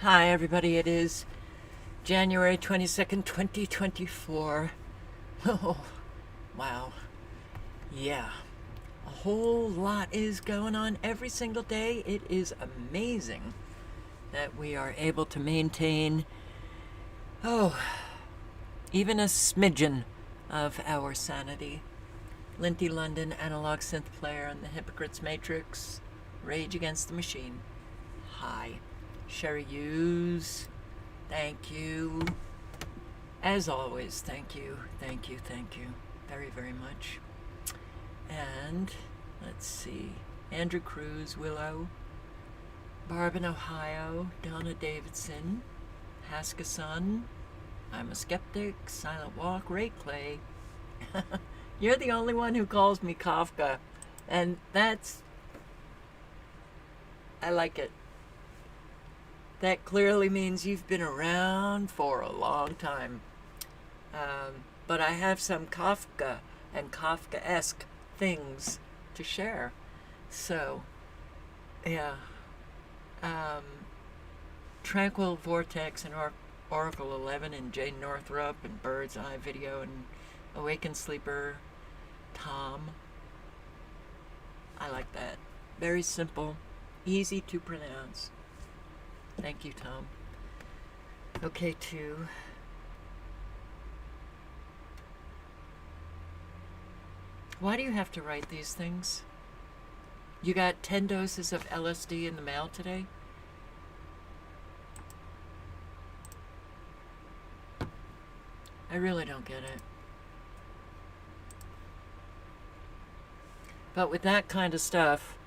Hi everybody, it is January 22nd, 2024. Oh, wow. Yeah, a whole lot is going on every single day. It is amazing that we are able to maintain, even a smidgen of our sanity. Linty London, Analog Synth Player, and the Hypocrite's Matrix, Rage Against the Machine. Hi. Sherry Hughes, thank you. As always, thank you very, very much. And let's see, Andrew Cruz, Willow, Barb in Ohio, Donna Davidson, Haskason, I'm a Skeptic, Silent Walk, Ray Clay. You're the only one who calls me Kafka, and I like it. That clearly means you've been around for a long time. But I have some Kafka and Kafka-esque things to share. So, yeah. Tranquil Vortex and Oracle 11 and Jane Northrup and Bird's Eye Video and Awakened Sleeper, Tom. I like that. Very simple, easy to pronounce. Thank you, Tom. Okay, 2. Why do you have to write these things? You got 10 doses of LSD in the mail today? I really don't get it. But with that kind of stuff,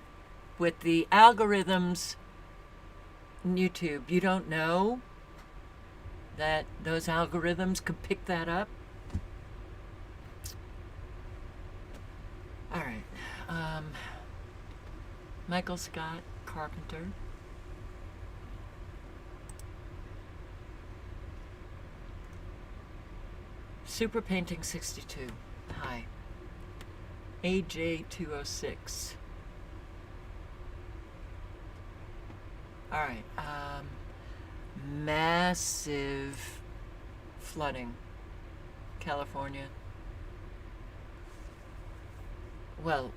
with the algorithms in YouTube, you don't know that those algorithms could pick that up? All right. Michael Scott Carpenter. Super Painting 62. Hi. AJ206. All right, massive flooding, California. Well,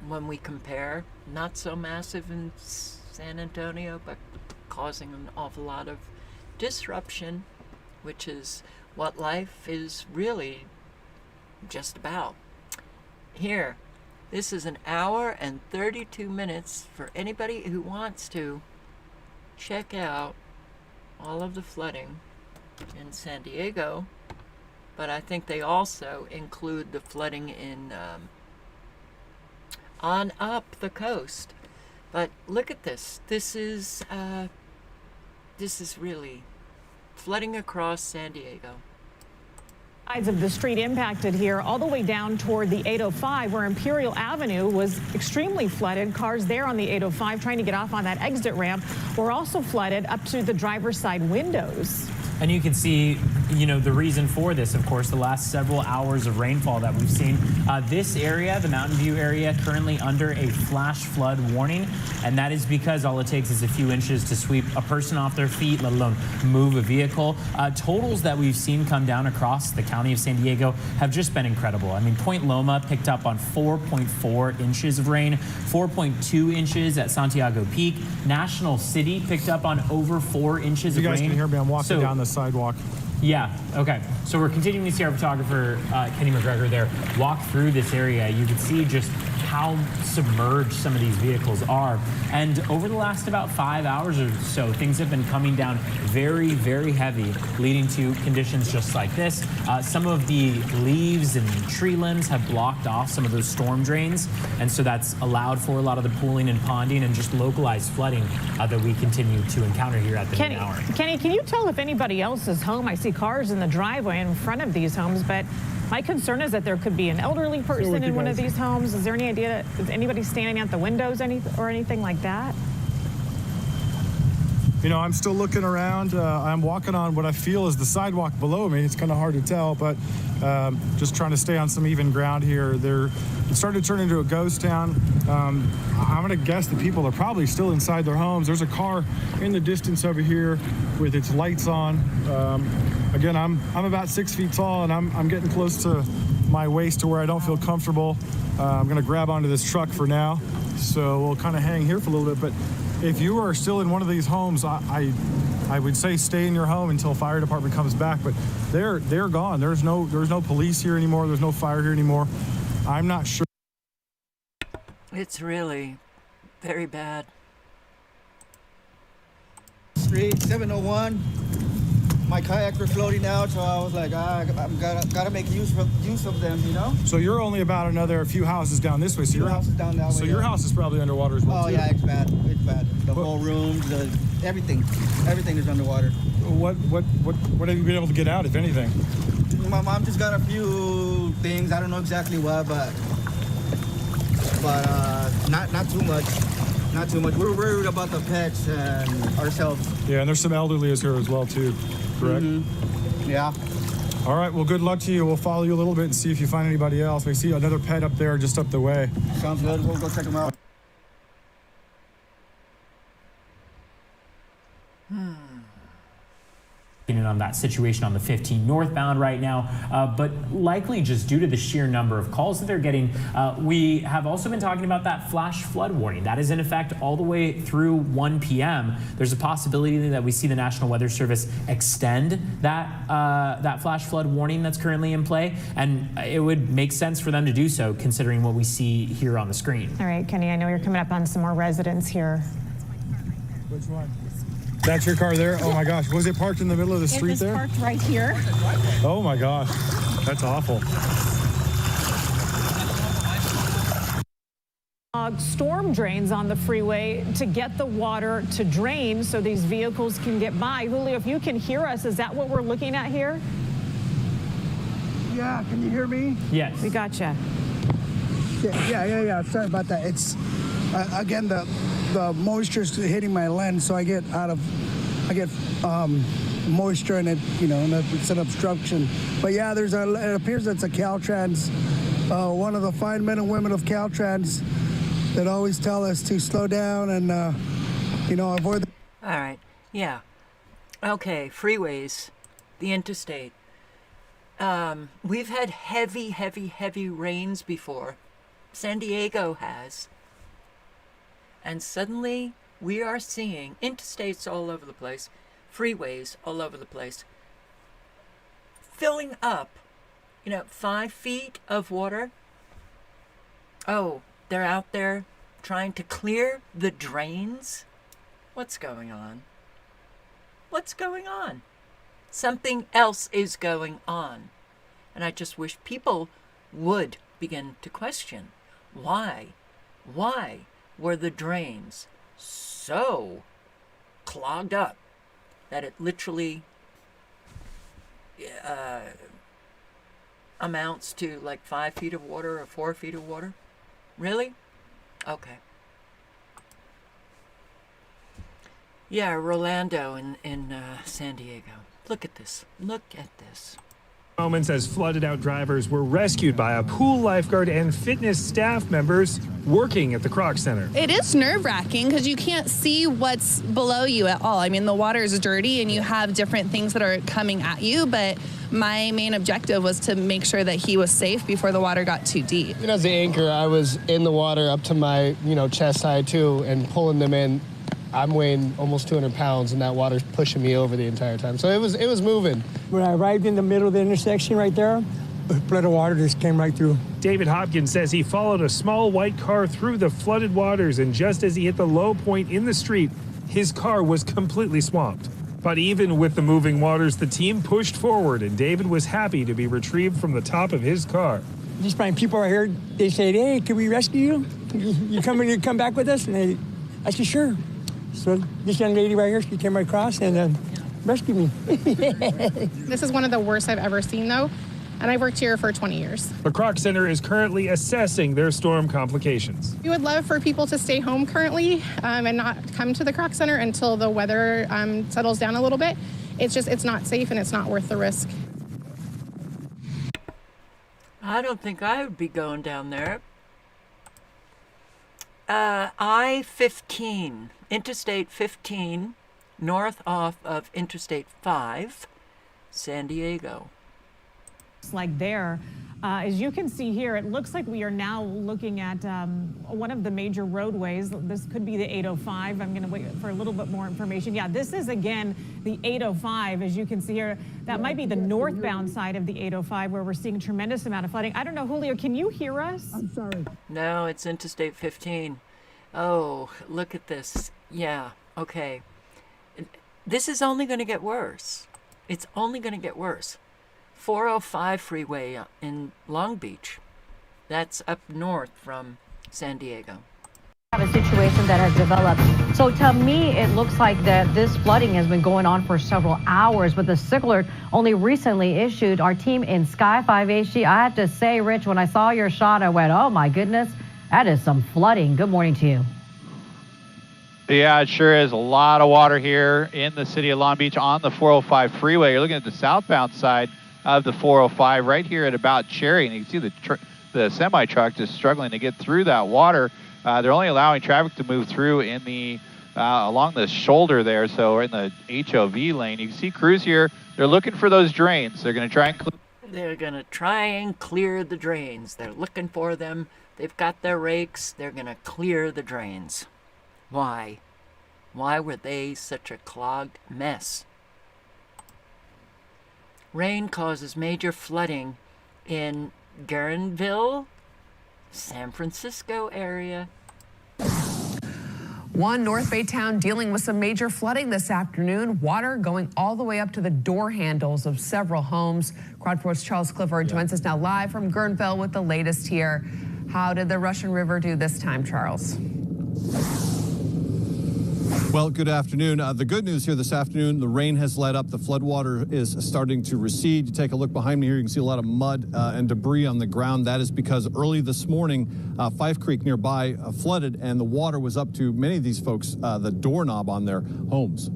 when we compare, not so massive in San Antonio, but causing an awful lot of disruption, which is what life is really just about. Here. This is an hour and 32 minutes for anybody who wants to check out all of the flooding in San Diego, but I think they also include the flooding in on up the coast. But look at this. This is really flooding across San Diego. Sides of the street impacted here all the way down toward the 805 where Imperial Avenue was extremely flooded. Cars there on the 805 trying to get off on that exit ramp were also flooded up to the driver's side windows. And you can see, the reason for this, of course, the last several hours of rainfall that we've seen. This area, the Mountain View area, currently under a flash flood warning. And that is because all it takes is a few inches to sweep a person off their feet, let alone move a vehicle. Totals that we've seen come down across the county of San Diego have just been incredible. I mean, Point Loma picked up on 4.4 inches of rain, 4.2 inches at Santiago Peak. National City picked up on over 4 inches of rain. You guys can hear me, I'm walking down the sidewalk. Yeah, okay. So we're continuing to see our photographer, Kenny McGregor there, walk through this area. You can see just how submerged some of these vehicles are. And over the last about 5 hours or so, things have been coming down very, very heavy, leading to conditions just like this. Some of the leaves and tree limbs have blocked off some of those storm drains. And so that's allowed for a lot of the pooling and ponding and just localized flooding that we continue to encounter here at the noon hour. Kenny, can you tell if anybody else is home? I see cars in the driveway in front of these homes, but my concern is that there could be an elderly person in one of these homes. Is there any idea, is anybody standing at the windows or anything like that? I'm still looking around. I'm walking on what I feel is the sidewalk below me. It's kind of hard to tell, but just trying to stay on some even ground here. It started to turn into a ghost town. I'm going to guess that people are probably still inside their homes. There's a car in the distance over here with its lights on. Again, I'm about 6 feet tall, and I'm getting close to my waist to where I don't feel comfortable. I'm going to grab onto this truck for now, so we'll kind of hang here for a little bit. But if you are still in one of these homes, I would say stay in your home until fire department comes back. But they're gone. There's no police here anymore. There's no fire here anymore. I'm not sure. It's really very bad. Street 701. My kayaks were floating out, so I was like, I'm gotta make use of them, So you're only about another few houses down this way. So your house is down that way. So your house is probably underwater as well. Oh too. yeah, it's bad. It's bad. The whole rooms, everything is underwater. What have you been able to get out, if anything? My mom just got a few things. I don't know exactly what, but not too much. Not too much. We're worried about the pets and ourselves. Yeah, and there's some elderly here as well too, correct? Mm-hmm. Yeah. All right, well, good luck to you. We'll follow you a little bit and see if you find anybody else. We see another pet up there just up the way. Sounds good. We'll go check them out. On that situation on the 15 northbound right now, but likely just due to the sheer number of calls that they're getting. We have also been talking about that flash flood warning that is in effect all the way through 1 p.m. There's a possibility that we see the National Weather Service extend that flash flood warning that's currently in play, and it would make sense for them to do so considering what we see here on the screen. All right, Kenny, I know you're coming up on some more residents here. Which one? That's your car there? Oh my gosh. Was it parked in the middle of the street there? It was parked right here. Oh my gosh. That's awful. Storm drains on the freeway to get the water to drain so these vehicles can get by. Julio, if you can hear us, is that what we're looking at here? Yeah, can you hear me? Yes. We gotcha. Yeah. Sorry about that. It's, again, the moisture's hitting my lens, so I get moisture and it's an obstruction. But yeah, it appears that's a Caltrans, one of the fine men and women of Caltrans that always tell us to slow down and, avoid. All right. Yeah. Okay. Freeways, the interstate. We've had heavy rains before. San Diego has. And suddenly we are seeing interstates all over the place, freeways all over the place, filling up, 5 feet of water. Oh, they're out there trying to clear the drains? What's going on? What's going on? Something else is going on. And I just wish people would begin to question why were the drains so clogged up that it literally amounts to like 5 feet of water or 4 feet of water? Really? Okay. Yeah, Rolando in San Diego. Look at this. Look at this. Moments as flooded out drivers were rescued by a pool lifeguard and fitness staff members working at the Kroc Center. It is nerve-wracking because you can't see what's below you at all. I mean, the water is dirty and you have different things that are coming at you, but my main objective was to make sure that he was safe before the water got too deep. And as the anchor, I was in the water up to my, chest high too, and pulling them in. I'm weighing almost 200 pounds, and that water's pushing me over the entire time. So it was moving. When I arrived in the middle of the intersection right there, a flood of water just came right through. David Hopkins says he followed a small white car through the flooded waters, and just as he hit the low point in the street, his car was completely swamped. But even with the moving waters, the team pushed forward, and David was happy to be retrieved from the top of his car. Just find people right here, they said, "Hey, can we rescue you? You come back with us?" And I said, "Sure." So this young lady right here, she came right across and rescued me. This is one of the worst I've ever seen, though. and I've worked here for 20 years. The Kroc Center is currently assessing their storm complications. We would love for people to stay home currently and not come to the Kroc Center until the weather settles down a little bit. It's not safe and it's not worth the risk. I don't think I would be going down there. I-15, Interstate 15, north off of Interstate 5, San Diego. Like there, as you can see here, it looks like we are now looking at one of the major roadways. This could be the 805. I'm going to wait for a little bit more information. Yeah, this is again the 805. As you can see here, that might be the northbound side of the 805 where we're seeing a tremendous amount of flooding. I don't know, Julio, can you hear us? I'm sorry. No, it's Interstate 15. Oh, look at this. Yeah, okay. This is only going to get worse. It's only going to get worse. 405 freeway in Long Beach. That's up north from San Diego. Have a situation that has developed. So to me, it looks like that this flooding has been going on for several hours, but the sick alert only recently issued. Our team in Sky 5 HD, I have to say, Rich, when I saw your shot, I went, oh my goodness, that is some flooding. Good morning to you. Yeah, it sure is. A lot of water here in the city of Long Beach on the 405 freeway. You're looking at the southbound side of the 405 right here at about Cherry, and you can see the semi truck just struggling to get through that water. They're only allowing traffic to move through in the along the shoulder there, so in the HOV lane. You can see crews here. They're looking for those drains. They're going to try and clear the drains. They're looking for them. They've got their rakes. They're going to clear the drains. Why? Why were they such a clogged mess? Rain causes major flooding in Guerneville, San Francisco area. One North Bay town dealing with some major flooding this afternoon. Water going all the way up to the door handles of several homes. Quad 4's Charles Clifford joins us now live from Guerneville with the latest here. How did the Russian River do this time, Charles? Well, good afternoon. The good news here this afternoon, the rain has let up. The floodwater is starting to recede. You take a look behind me here, you can see a lot of mud and debris on the ground. That is because early this morning, Fife Creek nearby flooded, and the water was up to many of these folks, the doorknob on their homes.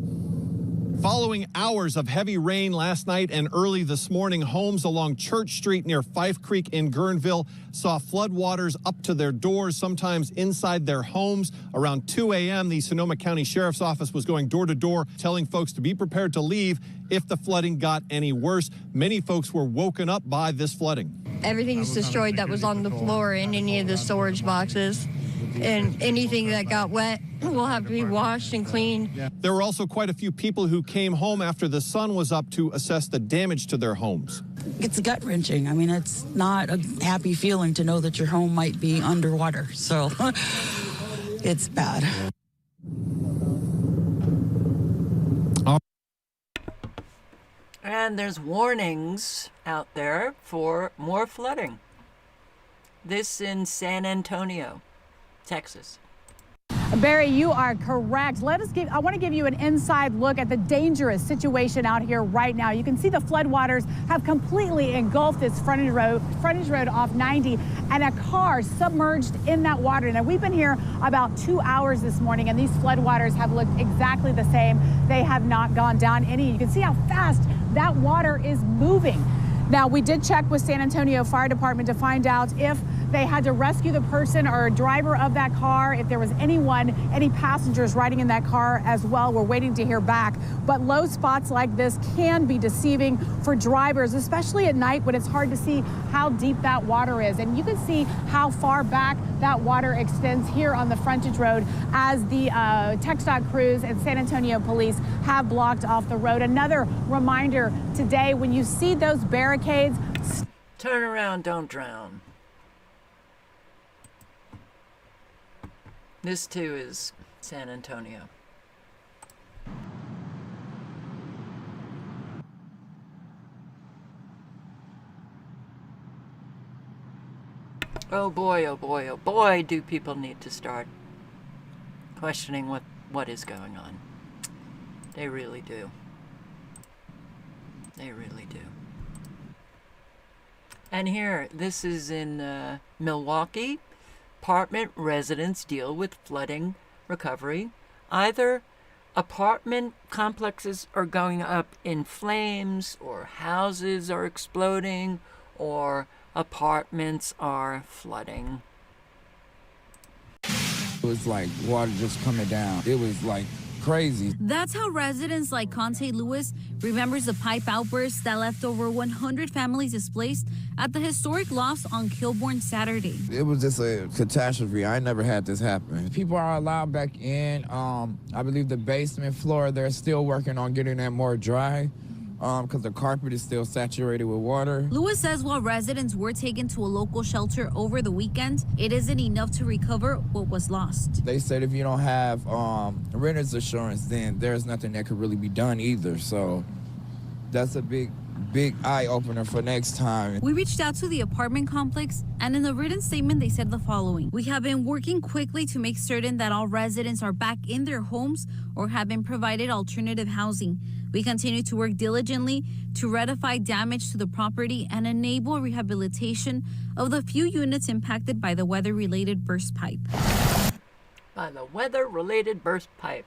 Following hours of heavy rain last night and early this morning, homes along Church Street near Fife Creek in Guerneville saw floodwaters up to their doors, sometimes inside their homes. Around 2 a.m., the Sonoma County Sheriff's Office was going door to door, telling folks to be prepared to leave if the flooding got any worse. Many folks were woken up by this flooding. Everything's destroyed that was on the floor in any of the storage boxes. And anything that got wet will have to be washed and cleaned. There were also quite a few people who came home after the sun was up to assess the damage to their homes. It's gut-wrenching. I mean, it's not a happy feeling to know that your home might be underwater. So it's bad. And there's warnings out there for more flooding. This in San Antonio, Texas. Barry, you are correct. I want to give you an inside look at the dangerous situation out here right now. You can see the floodwaters have completely engulfed this frontage road off 90, and a car submerged in that water. Now, we've been here about 2 hours this morning, and these floodwaters have looked exactly the same. They have not gone down any. You can see how fast that water is moving. Now, we did check with San Antonio Fire Department to find out if they had to rescue the person or driver of that car, if there was any passengers riding in that car as well. We're waiting to hear back. But low spots like this can be deceiving for drivers, especially at night when it's hard to see how deep that water is. And you can see how far back that water extends here on the frontage road as the TxDOT crews and San Antonio police have blocked off the road. Another reminder today, when you see those barricades, turn around, don't drown. This too is San Antonio. Oh boy, oh boy, oh boy, do people need to start questioning what is going on. They really do. They really do. And here, this is in Milwaukee. Apartment residents deal with flooding recovery. Either apartment complexes are going up in flames, or houses are exploding, or apartments are flooding. It was like water just coming down. It was like crazy. That's how residents like Conte Lewis remembers the pipe outburst that left over 100 families displaced at the historic lofts on Kilbourne Saturday. It was just a catastrophe. I never had this happen. People are allowed back in. I believe the basement floor, they're still working on getting that more dry because the carpet is still saturated with water. Lewis says while residents were taken to a local shelter over the weekend, it isn't enough to recover what was lost. They said if you don't have renter's insurance, then there's nothing that could really be done either. So that's a big eye-opener for next time. We reached out to the apartment complex, and in a written statement, they said the following. We have been working quickly to make certain that all residents are back in their homes or have been provided alternative housing. We continue to work diligently to rectify damage to the property and enable rehabilitation of the few units impacted by the weather-related burst pipe. By the weather-related burst pipe.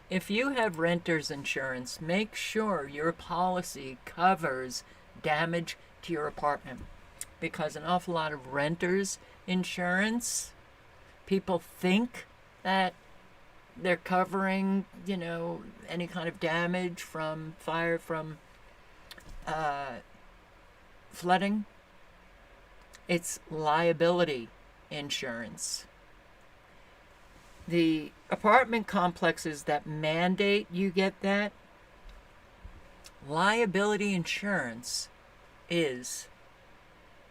If you have renter's insurance, make sure your policy covers damage to your apartment, because an awful lot of renters insurance, people think that they're covering, any kind of damage from fire, from flooding. It's liability insurance. The apartment complexes that mandate you get that, liability insurance is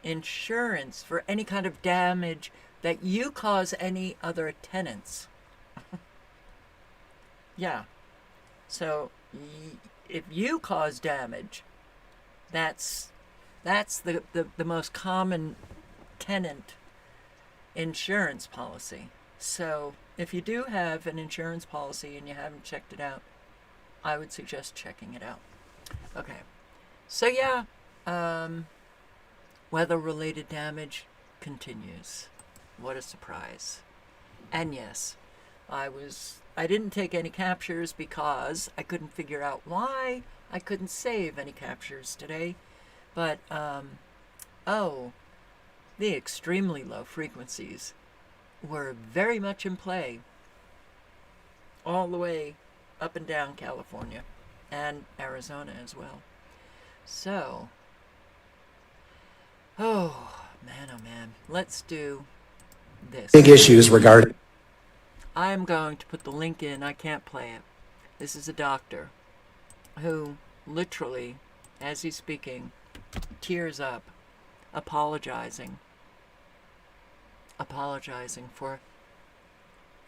insurance for any kind of damage that you cause any other tenants. Yeah. So if you cause damage, that's the most common tenant insurance policy. So if you do have an insurance policy and you haven't checked it out, I would suggest checking it out. Okay. So yeah, weather-related damage continues. What a surprise. And yes, I didn't take any captures because I couldn't figure out why I couldn't save any captures today. But, the extremely low frequencies were very much in play all the way up and down California and Arizona as well. So, oh man, let's do this. Big issues regarding. I'm going to put the link in. I can't play it. This is a doctor who literally, as he's speaking, tears up, apologizing for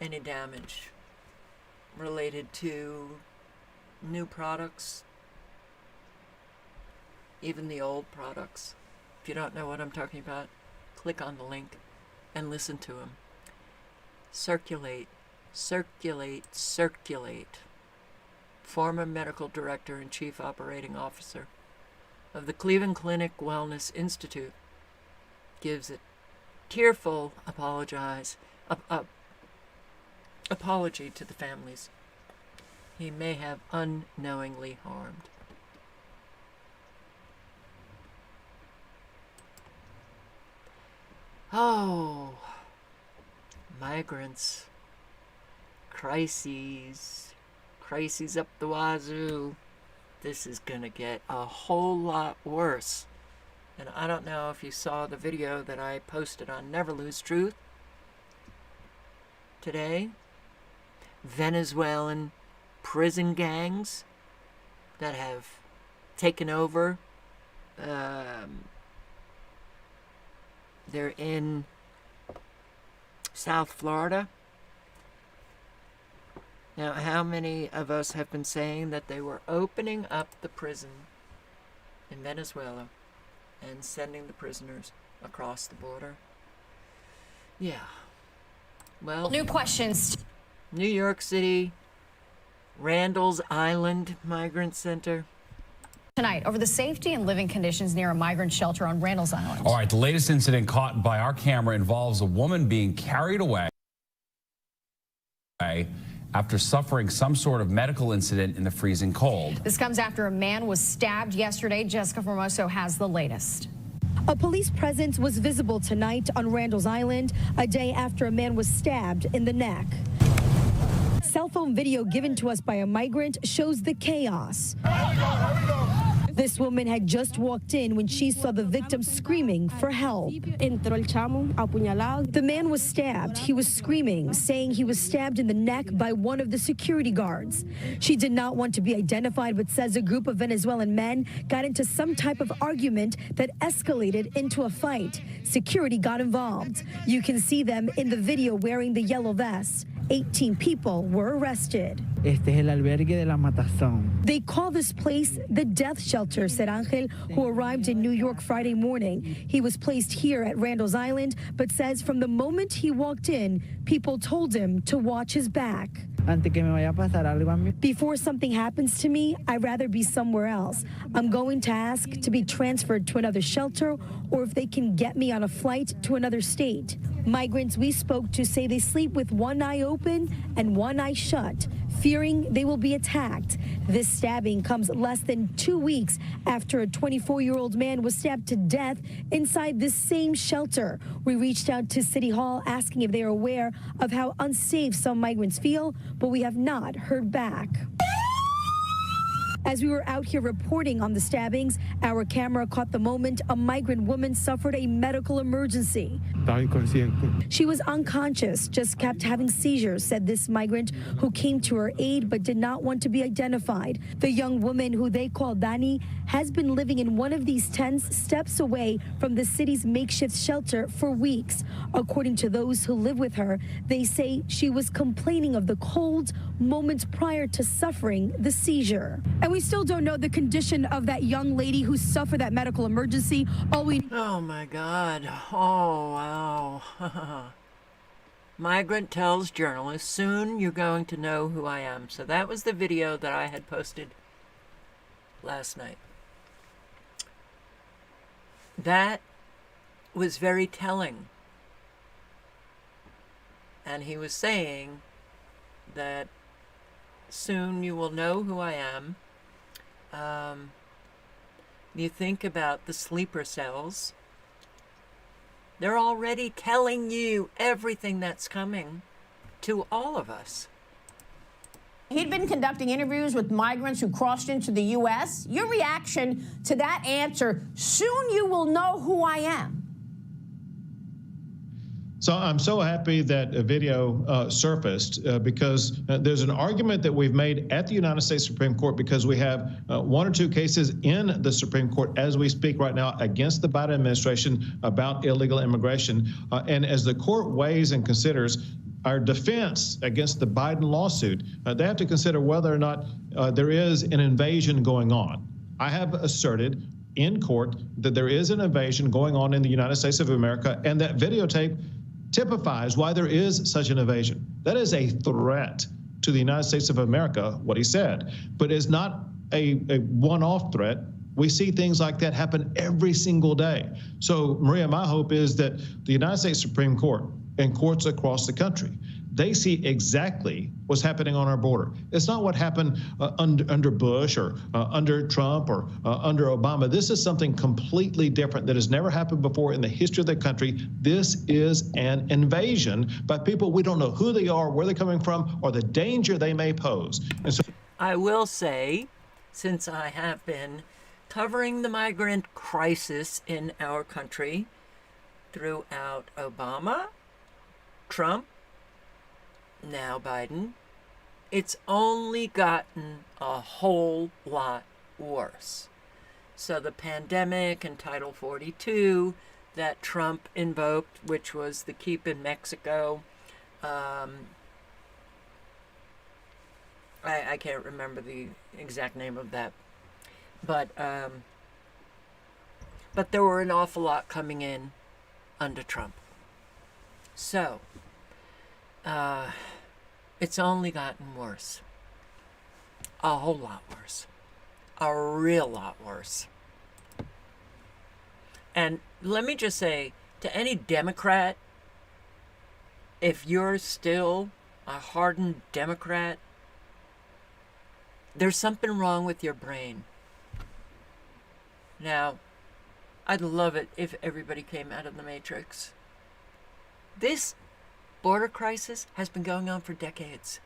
any damage related to new products, even the old products. If you don't know what I'm talking about, click on the link and listen to him. Circulate. Former medical director and chief operating officer of the Cleveland Clinic Wellness Institute gives a tearful apology to the families he may have unknowingly harmed. Oh, migrants, crises up the wazoo. This is gonna get a whole lot worse. And I don't know if you saw the video that I posted on Never Lose Truth today. Venezuelan prison gangs that have taken over. They're in South Florida. Now, how many of us have been saying that they were opening up the prison in Venezuela and sending the prisoners across the border? Yeah. Well, new questions. New York City, Randall's Island Migrant Center. Tonight, over the safety and living conditions near a migrant shelter on Randall's Island. All right, the latest incident caught by our camera involves a woman being carried away after suffering some sort of medical incident in the freezing cold. This comes after a man was stabbed yesterday. Jessica Formoso has the latest. A police presence was visible tonight on Randall's Island, a day after a man was stabbed in the neck. Cell phone video given to us by a migrant shows the chaos. This woman had just walked in when she saw the victim screaming for help. The man was stabbed. He was screaming, saying he was stabbed in the neck by one of the security guards. She did not want to be identified, but says a group of Venezuelan men got into some type of argument that escalated into a fight. Security got involved. You can see them in the video wearing the yellow vests. 18 people were arrested. Este es el albergue de la matazón. They call this place the death shelter, said Angel, who arrived in New York Friday morning. He was placed here at Randall's Island, but says from the moment he walked in, people told him to watch his back. Antes que me vaya a pasar algo a mí. Before something happens to me, I'd rather be somewhere else. I'm going to ask to be transferred to another shelter or if they can get me on a flight to another state. Migrants we spoke to say they sleep with one eye open and one eye shut, fearing they will be attacked. This stabbing comes less than 2 weeks after a 24-year-old man was stabbed to death inside this same shelter. We reached out to City Hall asking if they are aware of how unsafe some migrants feel, but we have not heard back. As we were out here reporting on the stabbings, our camera caught the moment a migrant woman suffered a medical emergency. She was unconscious, just kept having seizures, said this migrant who came to her aid but did not want to be identified. The young woman, who they call Dani, has been living in one of these tents steps away from the city's makeshift shelter for weeks. According to those who live with her, they say she was complaining of the cold moments prior to suffering the seizure. And we still don't know the condition of that young lady who suffered that medical emergency. Oh my God. Oh, wow. Migrant tells journalists, soon you're going to know who I am. So that was the video that I had posted last night. That was very telling. And he was saying that soon you will know who I am. You think about the sleeper cells. They're already telling you everything that's coming to all of us. He'd been conducting interviews with migrants who crossed into the U.S. Your reaction to that answer, soon you will know who I am. So I'm so happy that a video surfaced because there's an argument that we've made at the United States Supreme Court because we have 1 or 2 cases in the Supreme Court as we speak right now against the Biden administration about illegal immigration. And as the court weighs and considers our defense against the Biden lawsuit, they have to consider whether or not there is an invasion going on. I have asserted in court that there is an invasion going on in the United States of America, and that videotape typifies why there is such an invasion. That is a threat to the United States of America, what he said, but it's not a one-off threat. We see things like that happen every single day. So, Maria, my hope is that the United States Supreme Court and courts across the country, they see exactly what's happening on our border. It's not what happened under Bush or under Trump or under Obama. This is something completely different that has never happened before in the history of the country. This is an invasion by people we don't know who they are, where they're coming from, or the danger they may pose. And so, I will say, since I have been covering the migrant crisis in our country throughout Obama, Trump, now Biden, it's only gotten a whole lot worse. So the pandemic and Title 42 that Trump invoked, which was the Keep in Mexico, I can't remember the exact name of that, but there were an awful lot coming in under Trump. So, it's only gotten worse. A whole lot worse. a real lot worse. And let me just say to any Democrat, if you're still a hardened Democrat, there's something wrong with your brain. Now, I'd love it if everybody came out of the Matrix. This border crisis has been going on for decades.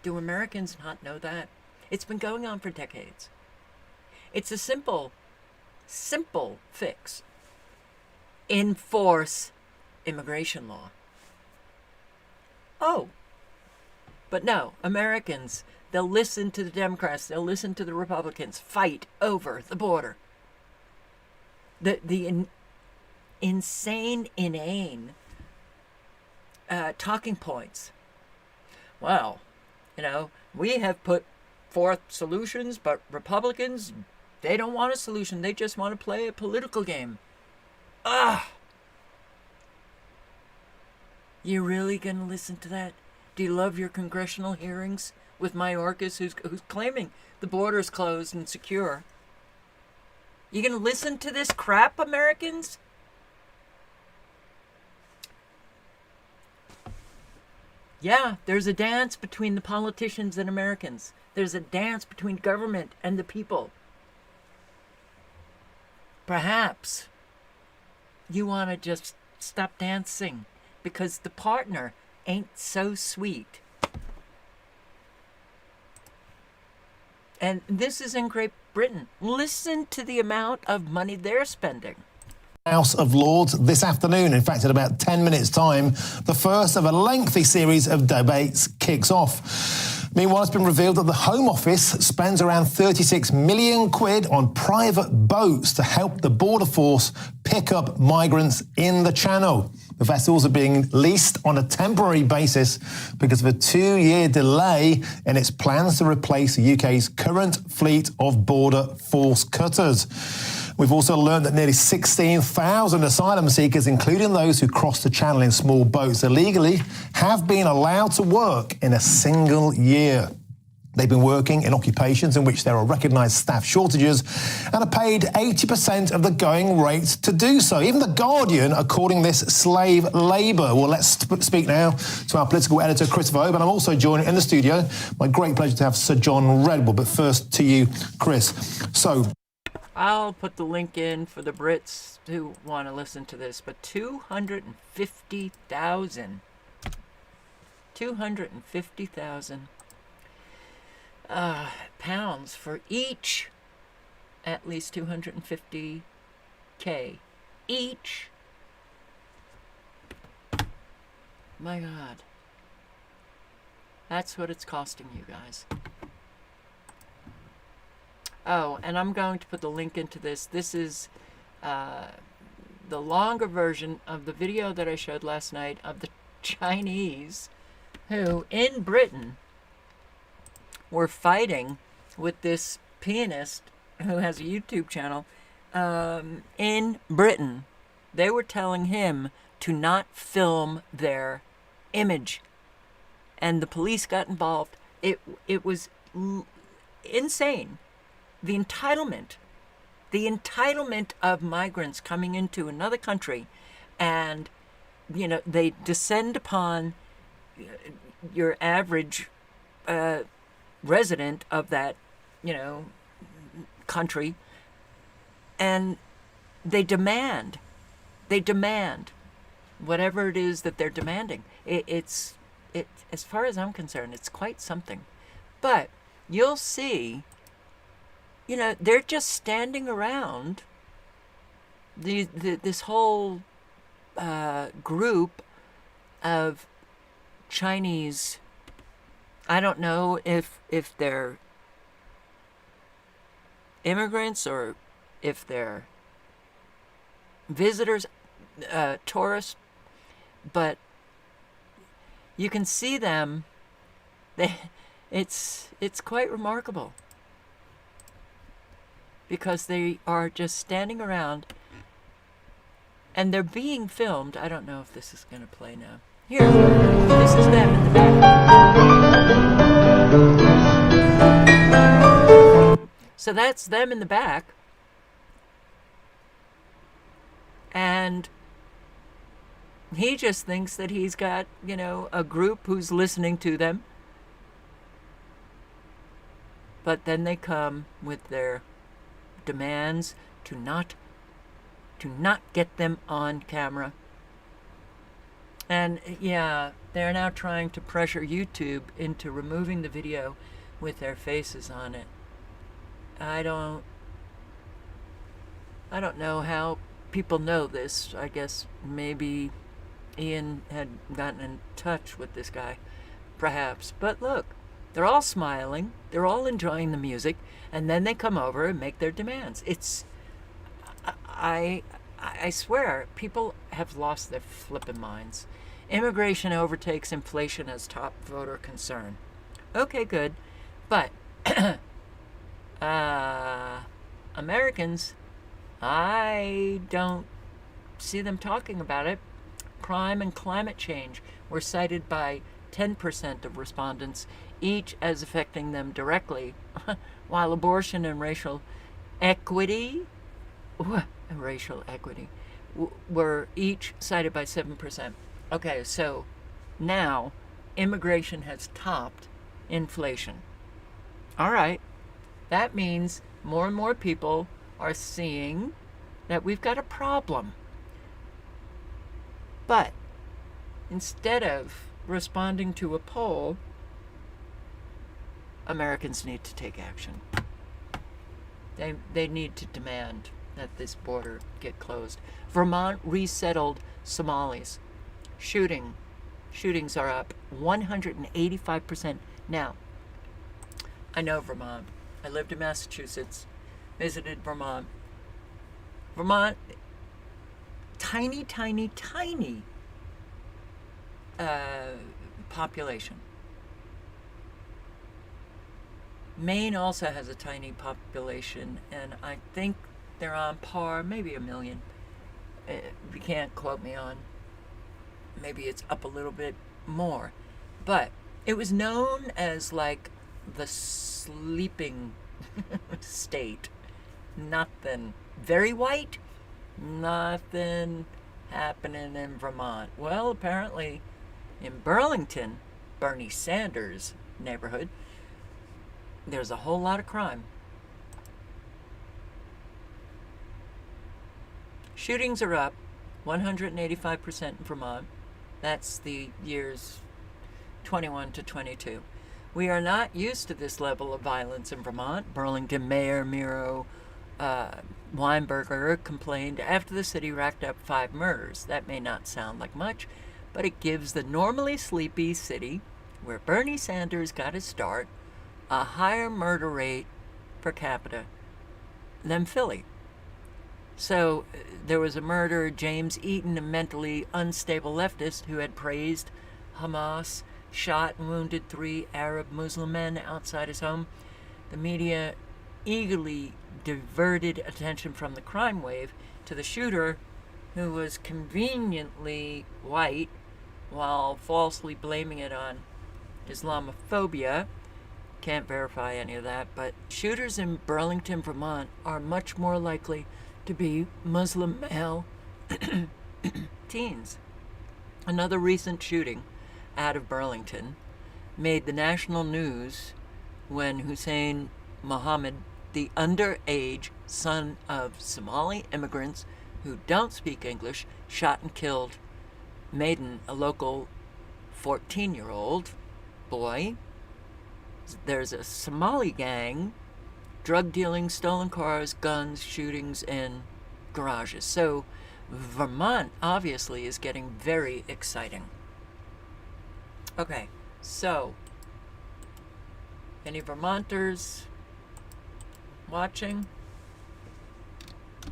Do Americans not know that? It's been going on for decades. It's a simple fix. Enforce immigration law. Oh, but no, Americans, they'll listen to the Democrats, they'll listen to the Republicans fight over the border. The inane talking points. Well, we have put forth solutions, but Republicans, they don't want a solution. They just want to play a political game. You really gonna listen to that? Do you love your congressional hearings with Mayorkas, who's claiming the border is closed and secure? You gonna listen to this crap, Americans? Yeah, there's a dance between the politicians and Americans. There's a dance between government and the people. Perhaps you want to just stop dancing because the partner ain't so sweet. And this is in Great Britain. Listen to the amount of money they're spending. House of Lords this afternoon. In fact, in about 10 minutes' time, the first of a lengthy series of debates kicks off. Meanwhile, it's been revealed that the Home Office spends around 36 million quid on private boats to help the border force pick up migrants in the Channel. The vessels are being leased on a temporary basis because of a 2-year delay in its plans to replace the UK's current fleet of border force cutters. We've also learned that nearly 16,000 asylum seekers, including those who cross the Channel in small boats illegally, have been allowed to work in a single year. They've been working in occupations in which there are recognised staff shortages and are paid 80% of the going rate to do so. Even The Guardian are calling this slave labour. Well, let's speak now to our political editor, Chris Vobe, and I'm also joined in the studio. My great pleasure to have Sir John Redwood. But first to you, Chris. So I'll put the link in for the Brits who want to listen to this, but 250,000 pounds for each, at least 250K each. My God. That's what it's costing you guys. Oh, and I'm going to put the link into this. This is the longer version of the video that I showed last night of the Chinese who, in Britain, were fighting with this pianist who has a YouTube channel in Britain. They were telling him to not film their image. And the police got involved. It was insane. The entitlement of migrants coming into another country, and they descend upon your average resident of that country, and they demand whatever it is that they're demanding. It's as far as I'm concerned, it's quite something. But you'll see. They're just standing around this whole group of Chinese. I don't know if they're immigrants or if they're visitors, tourists, but you can see them. It's quite remarkable. Because they are just standing around and they're being filmed. I don't know if this is going to play now. Here, this is them in the back. So that's them in the back. And he just thinks that he's got, you know, a group who's listening to them. But then they come with their demands to not get them on camera. And yeah, they're now trying to pressure YouTube into removing the video with their faces on it. I don't know how people know this. I guess maybe Ian had gotten in touch with this guy, perhaps. But look, they're all smiling, they're all enjoying the music, and then they come over and make their demands. I swear, people have lost their flippin' minds. Immigration overtakes inflation as top voter concern. Okay, good. But Americans, I don't see them talking about it. Crime and climate change were cited by 10% of respondents, each as affecting them directly, while abortion and racial equity were each cited by 7%. Okay, so now immigration has topped inflation. All right, that means more and more people are seeing that we've got a problem. But instead of responding to a poll, Americans need to take action. They need to demand that this border get closed. Vermont resettled Somalis. Shootings are up 185%. Now, I know Vermont. I lived in Massachusetts, visited Vermont. Vermont, tiny population. Maine also has a tiny population, and I think they're on par, maybe 1 million. You can't quote me on. Maybe it's up a little bit more. But it was known as like the sleeping state. Nothing. Very white. Nothing happening in Vermont. Well, apparently in Burlington, Bernie Sanders' neighborhood, there's a whole lot of crime. Shootings are up 185% in Vermont. That's the years 21 to 22. We are not used to this level of violence in Vermont. Burlington Mayor Miro Weinberger complained after the city racked up 5 murders. That may not sound like much, but it gives the normally sleepy city, where Bernie Sanders got his start, a higher murder rate per capita than Philly. So there was a murder, James Eaton, a mentally unstable leftist who had praised Hamas, shot and wounded 3 Arab Muslim men outside his home. The media eagerly diverted attention from the crime wave to the shooter, who was conveniently white, while falsely blaming it on Islamophobia. Can't verify any of that, but shooters in Burlington, Vermont are much more likely to be Muslim male teens. Another recent shooting out of Burlington made the national news when Hussein Mohammed, the underage son of Somali immigrants who don't speak English, shot and killed Maiden, a local 14-year-old boy. There's a Somali gang, drug dealing, stolen cars, guns, shootings in garages. So Vermont obviously is getting very exciting. Okay, so any Vermonters watching?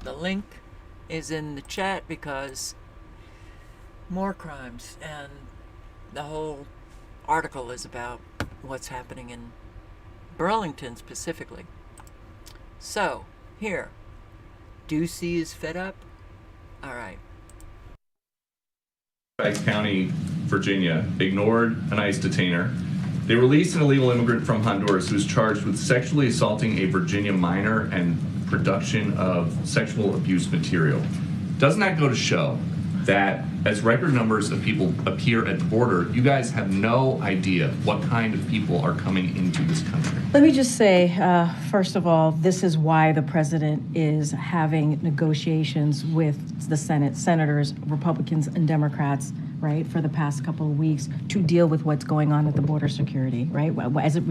The link is in the chat because more crimes, and the whole article is about what's happening in Burlington specifically. So, here, Ducey is fed up? All right. County, Virginia, ignored an ICE detainer They released an illegal immigrant from Honduras who's charged with sexually assaulting a Virginia minor and production of sexual abuse material. Doesn't that go to show that as record numbers of people appear at the border, you guys have no idea what kind of people are coming into this country? Let me just say, first of all, this is why the president is having negotiations with the Senate, senators, Republicans and Democrats, right, for the past couple of weeks to deal with what's going on at the border security, right, as it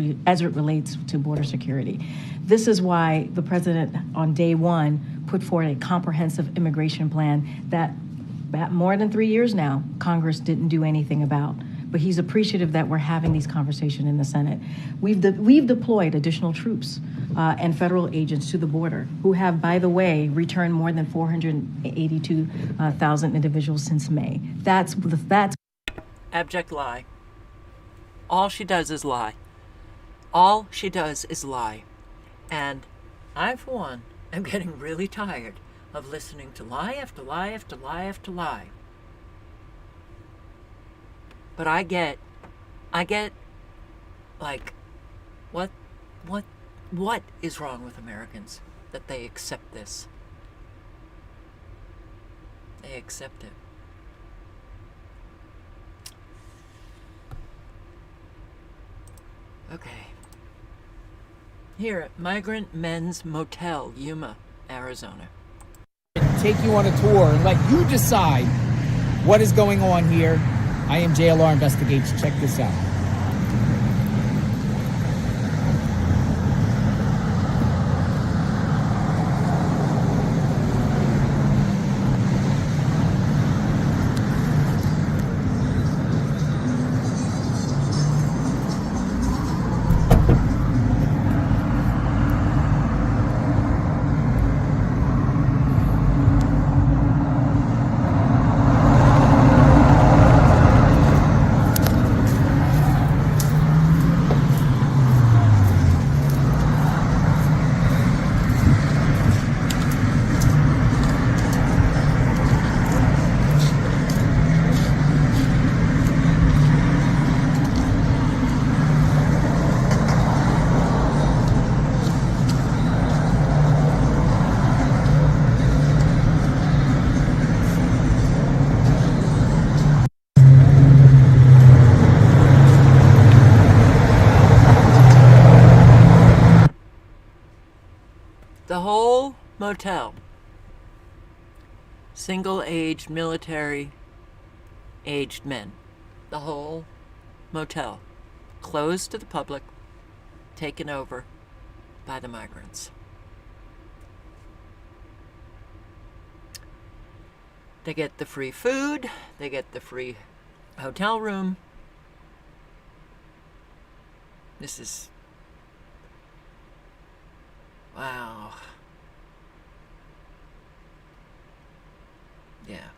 relates to border security. This is why the president on day one put forward a comprehensive immigration plan that more than 3 years now, Congress didn't do anything about. But he's appreciative that we're having these conversations in the Senate. We've deployed additional troops and federal agents to the border who have, by the way, returned more than 482,000 individuals since May. That's Abject lie. All she does is lie. All she does is lie. And I, for one, am getting really tired of listening to lie after lie after lie after lie. But I get, like, what is wrong with Americans that they accept this? They accept it. Okay. Here at Migrant Men's Motel, Yuma, Arizona. Take you on a tour and let you decide what is going on here. I am JLR Investigates. Check this out. The whole motel, single-aged, military-aged men, the whole motel, closed to the public, taken over by the migrants. They get the free food, they get the free hotel room. This is... wow. Yeah.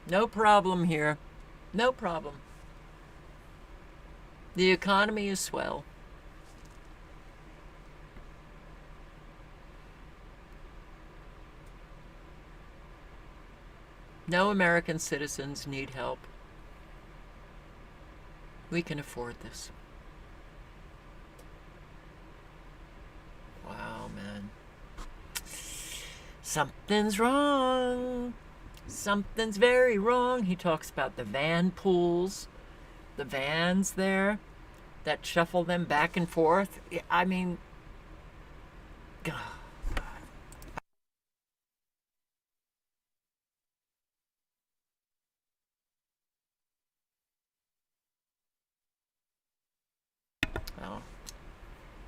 No problem here. No problem. The economy is swell. No American citizens need help. We can afford this. Wow, man. Something's wrong. Something's very wrong. He talks about the van pools, the vans there that shuffle them back and forth. I mean, God. Well,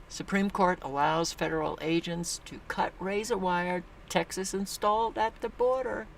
Supreme Court allows federal agents to cut razor wire Texas installed at the border.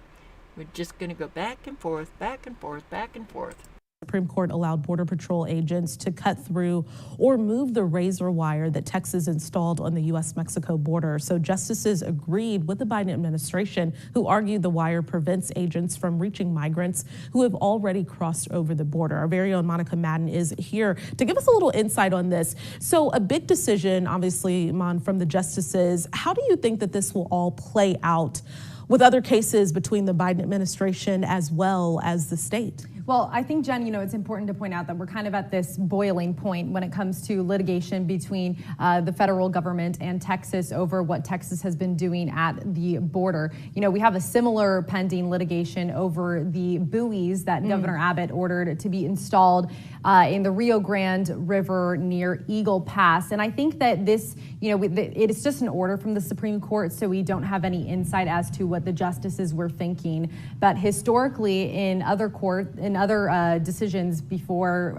We're just going to go back and forth, back and forth, back and forth. Supreme Court allowed Border Patrol agents to cut through or move the razor wire that Texas installed on the U.S.-Mexico border. So justices agreed with the Biden administration, who argued the wire prevents agents from reaching migrants who have already crossed over the border. Our very own Monica Madden is here to give us a little insight on this. So a big decision, obviously, Mon, from the justices. How do you think that this will all play out with other cases between the Biden administration as well as the state? Well, I think, Jen, it's important to point out that we're kind of at this boiling point when it comes to litigation between the federal government and Texas over what Texas has been doing at the border. We have a similar pending litigation over the buoys that Governor Abbott ordered to be installed in the Rio Grande River near Eagle Pass. And I think that this, it is just an order from the Supreme Court, so we don't have any insight as to what the justices were thinking. But historically, in other decisions before,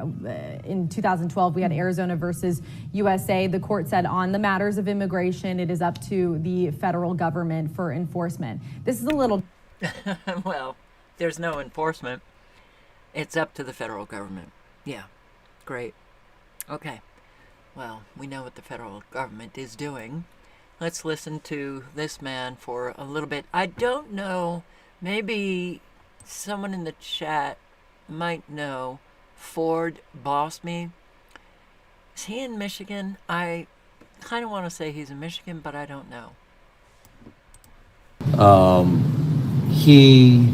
in 2012, we had Arizona versus USA. The court said on the matters of immigration, it is up to the federal government for enforcement. This is a little... Well, there's no enforcement. It's up to the federal government. Yeah, great. Okay, well, we know what the federal government is doing. Let's listen to this man for a little bit. I don't know, maybe someone in the chat might know Ford Boss Me. Is he in Michigan? I kind of want to say he's in Michigan, but I don't know. He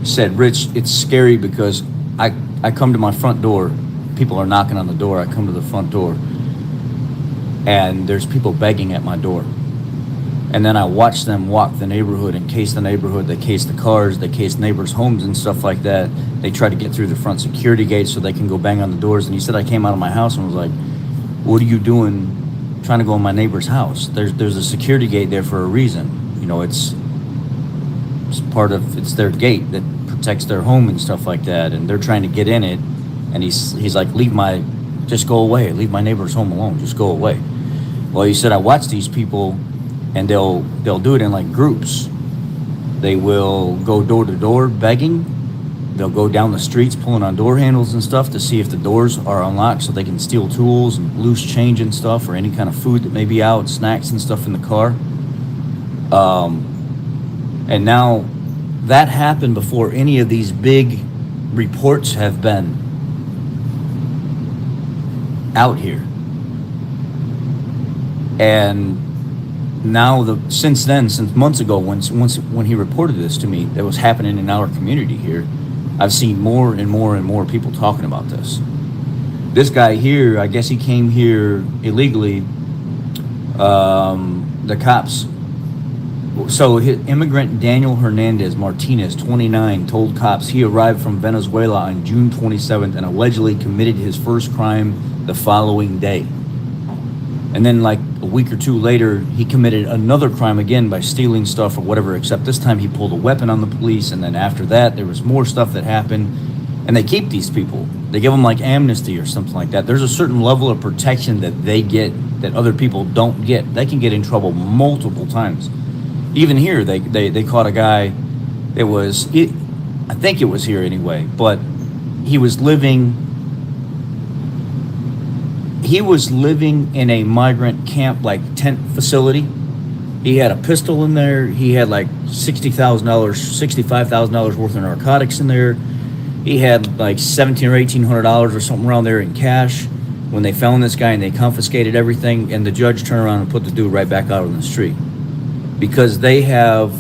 said, Rich, it's scary because I come to my front door. People are knocking on the door. I come to the front door. And there's people begging at my door. And then I watch them walk the neighborhood and case the neighborhood. They case the cars. They case neighbors' homes and stuff like that. They try to get through the front security gate so they can go bang on the doors. And he said, I came out of my house and was like, what are you doing trying to go in my neighbor's house? There's a security gate there for a reason. It's their gate that protects their home and stuff like that. And they're trying to get in it. And he's like, just go away. Leave my neighbor's home alone. Just go away. Well, he said, I watch these people and they'll do it in like groups. They will go door to door begging. They'll go down the streets pulling on door handles and stuff to see if the doors are unlocked so they can steal tools and loose change and stuff or any kind of food that may be out, snacks and stuff in the car. And now that happened before any of these big reports have been out here. And now since months ago when he reported this to me that was happening in our community here, I've seen more and more and more people talking about this. This guy here, I guess he came here illegally. The cops, so immigrant Daniel Hernandez Martinez, 29, told cops he arrived from Venezuela on June 27th and allegedly committed his first crime the following day. And then like a week or two later, he committed another crime again by stealing stuff or whatever, except this time he pulled a weapon on the police. And then after that, there was more stuff that happened. And they keep these people. They give them like amnesty or something like that. There's a certain level of protection that they get that other people don't get. They can get in trouble multiple times. Even here, they caught a guy that I think it was here anyway, but he was living in a migrant camp, like tent facility. He had a pistol in there. He had like $60,000, $65,000 worth of narcotics in there. He had like $1,700 or $1,800 or something around there in cash when they found this guy, and they confiscated everything, and the judge turned around and put the dude right back out on the street because they have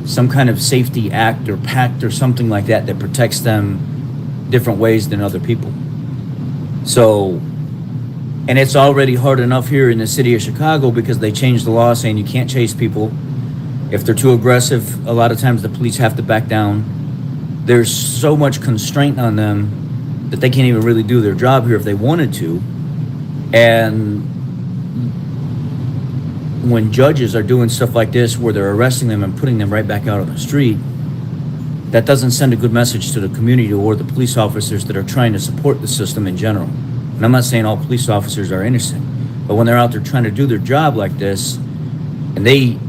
some kind of safety act or pact or something like that that protects them different ways than other people. So, and it's already hard enough here in the city of Chicago because they changed the law saying you can't chase people. If they're too aggressive, a lot of times the police have to back down. There's so much constraint on them that they can't even really do their job here if they wanted to. And when judges are doing stuff like this where they're arresting them and putting them right back out on the street, that doesn't send a good message to the community or the police officers that are trying to support the system in general. And I'm not saying all police officers are innocent, but when they're out there trying to do their job like this, and they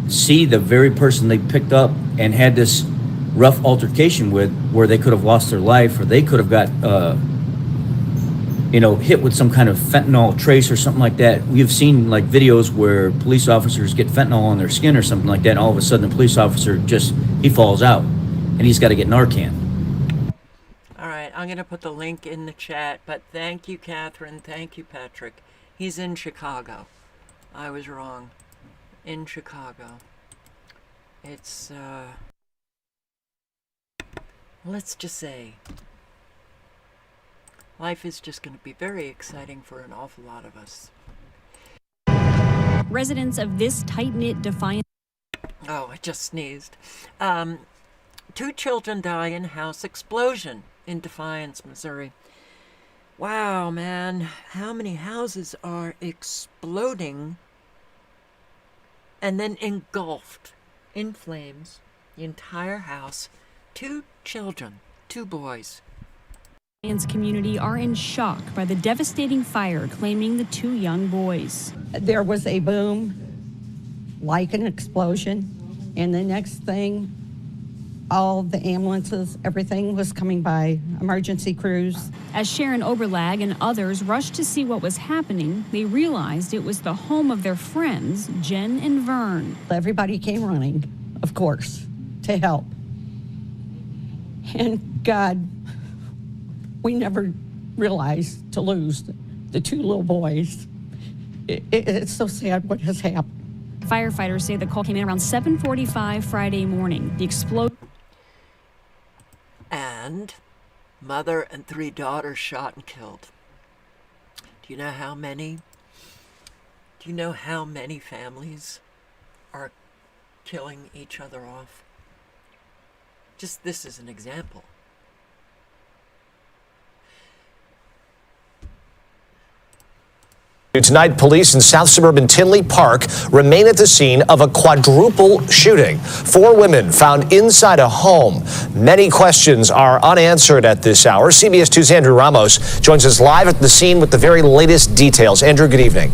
see the very person they picked up and had this rough altercation with, where they could have lost their life, or they could have got, hit with some kind of fentanyl trace or something like that. We've seen like videos where police officers get fentanyl on their skin or something like that, and all of a sudden the police officer he falls out. And he's got to get Narcan. All right, I'm going to put the link in the chat, but thank you, Catherine. Thank you, Patrick. He's in Chicago. I was wrong. In Chicago. It's, let's just say, life is just going to be very exciting for an awful lot of us. Residents of this tight-knit Defiance. Oh, I just sneezed. 2 children die in house explosion in Defiance, Missouri. Wow, man, how many houses are exploding and then engulfed in flames? The entire house. 2 children, 2 boys. The community are in shock by the devastating fire claiming the 2 young boys. There was a boom, like an explosion, and the next thing, all the ambulances, everything was coming by, emergency crews. As Sharon Oberlag and others rushed to see what was happening, they realized it was the home of their friends, Jen and Vern. Everybody came running, of course, to help. And God, we never realized to lose the 2 little boys. It's so sad what has happened. Firefighters say the call came in around 7:45 Friday morning. The explosion. And mother and 3 daughters shot and killed. Do you know how many? Do you know how many families are killing each other off? Just this is an example. Tonight, police in South Suburban Tinley Park remain at the scene of a quadruple shooting. 4 women found inside a home. Many questions are unanswered at this hour. CBS 2's Andrew Ramos joins us live at the scene with the very latest details. Andrew, good evening.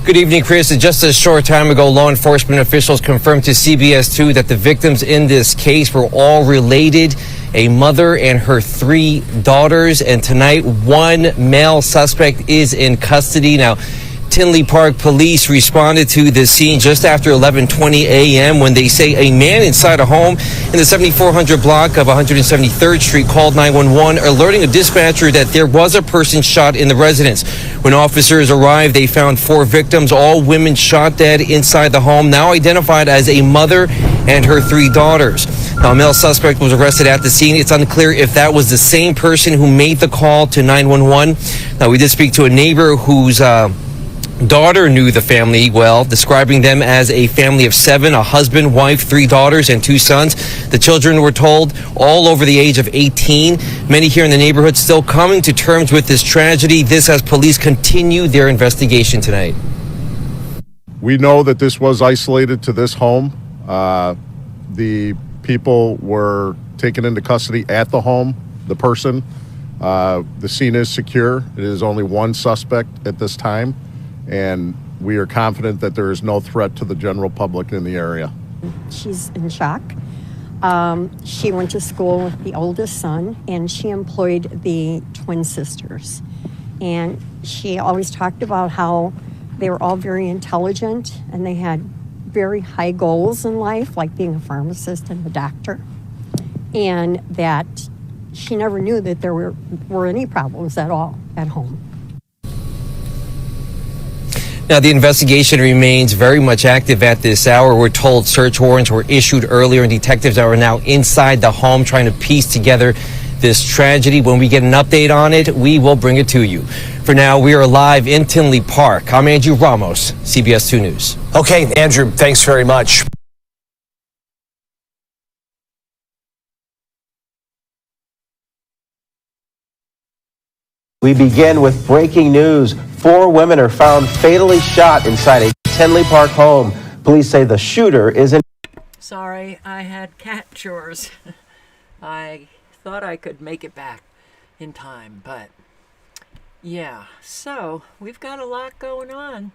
Good evening, Chris. Just a short time ago, law enforcement officials confirmed to CBS 2 that the victims in this case were all related, a mother and her 3 daughters. And tonight, 1 male suspect is in custody. Now, Tinley Park police responded to the scene just after 11:20 a.m. when they say a man inside a home in the 7400 block of 173rd Street called 911, alerting a dispatcher that there was a person shot in the residence. When officers arrived, they found 4 victims, all women shot dead inside the home, now identified as a mother and her 3 daughters. Now, a male suspect was arrested at the scene. It's unclear if that was the same person who made the call to 911. Now, we did speak to a neighbor whose daughter knew the family well, describing them as a family of 7, a husband, wife, 3 daughters, and 2 sons. The children were told all over the age of 18. Many here in the neighborhood still coming to terms with this tragedy. This as police continue their investigation tonight. We know that this was isolated to this home. The people were taken into custody at the home, the person. The scene is secure. It is only 1 suspect at this time, and we are confident that there is no threat to the general public in the area. She's in shock. She went to school with the oldest son, and she employed the twin sisters. And she always talked about how they were all very intelligent, and they had very high goals in life, like being a pharmacist and a doctor. And that she never knew that there were any problems at all at home. Now, the investigation remains very much active at this hour. We're told search warrants were issued earlier, and detectives are now inside the home trying to piece together this tragedy. When we get an update on it, we will bring it to you. For now, we are live in Tinley Park. I'm Andrew Ramos, CBS 2 News. Okay, Andrew, thanks very much. We begin with breaking news. 4 women are found fatally shot inside a Tinley Park home. Police say the shooter is in. Sorry, I had cat chores. I thought I could make it back in time, but yeah. So we've got a lot going on.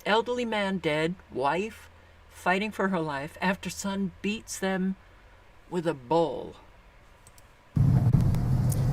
Elderly man dead, wife fighting for her life after son beats them with a bowl.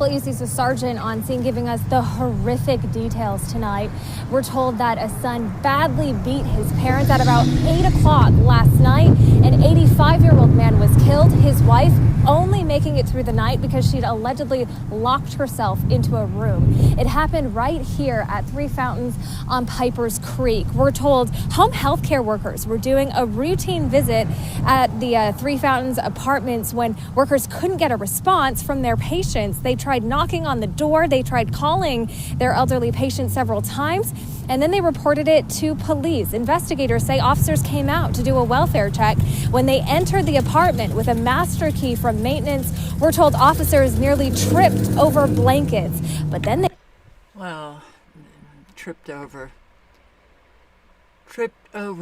Well, UC's a sergeant on scene giving us the horrific details tonight. We're told that a son badly beat his parents at about 8 o'clock last night. An 85-year-old man was killed, his wife only making it through the night because she'd allegedly locked herself into a room. It happened right here at 3 Fountains on Piper's Creek. Creek. We're told home health care workers were doing a routine visit at the Three Fountains apartments when workers couldn't get a response from their patients. They tried knocking on the door. They tried calling their elderly patient several times, and then they reported it to police. Investigators say officers came out to do a welfare check. When they entered the apartment with a master key from maintenance, we're told officers nearly tripped over blankets. But then they... Well, tripped over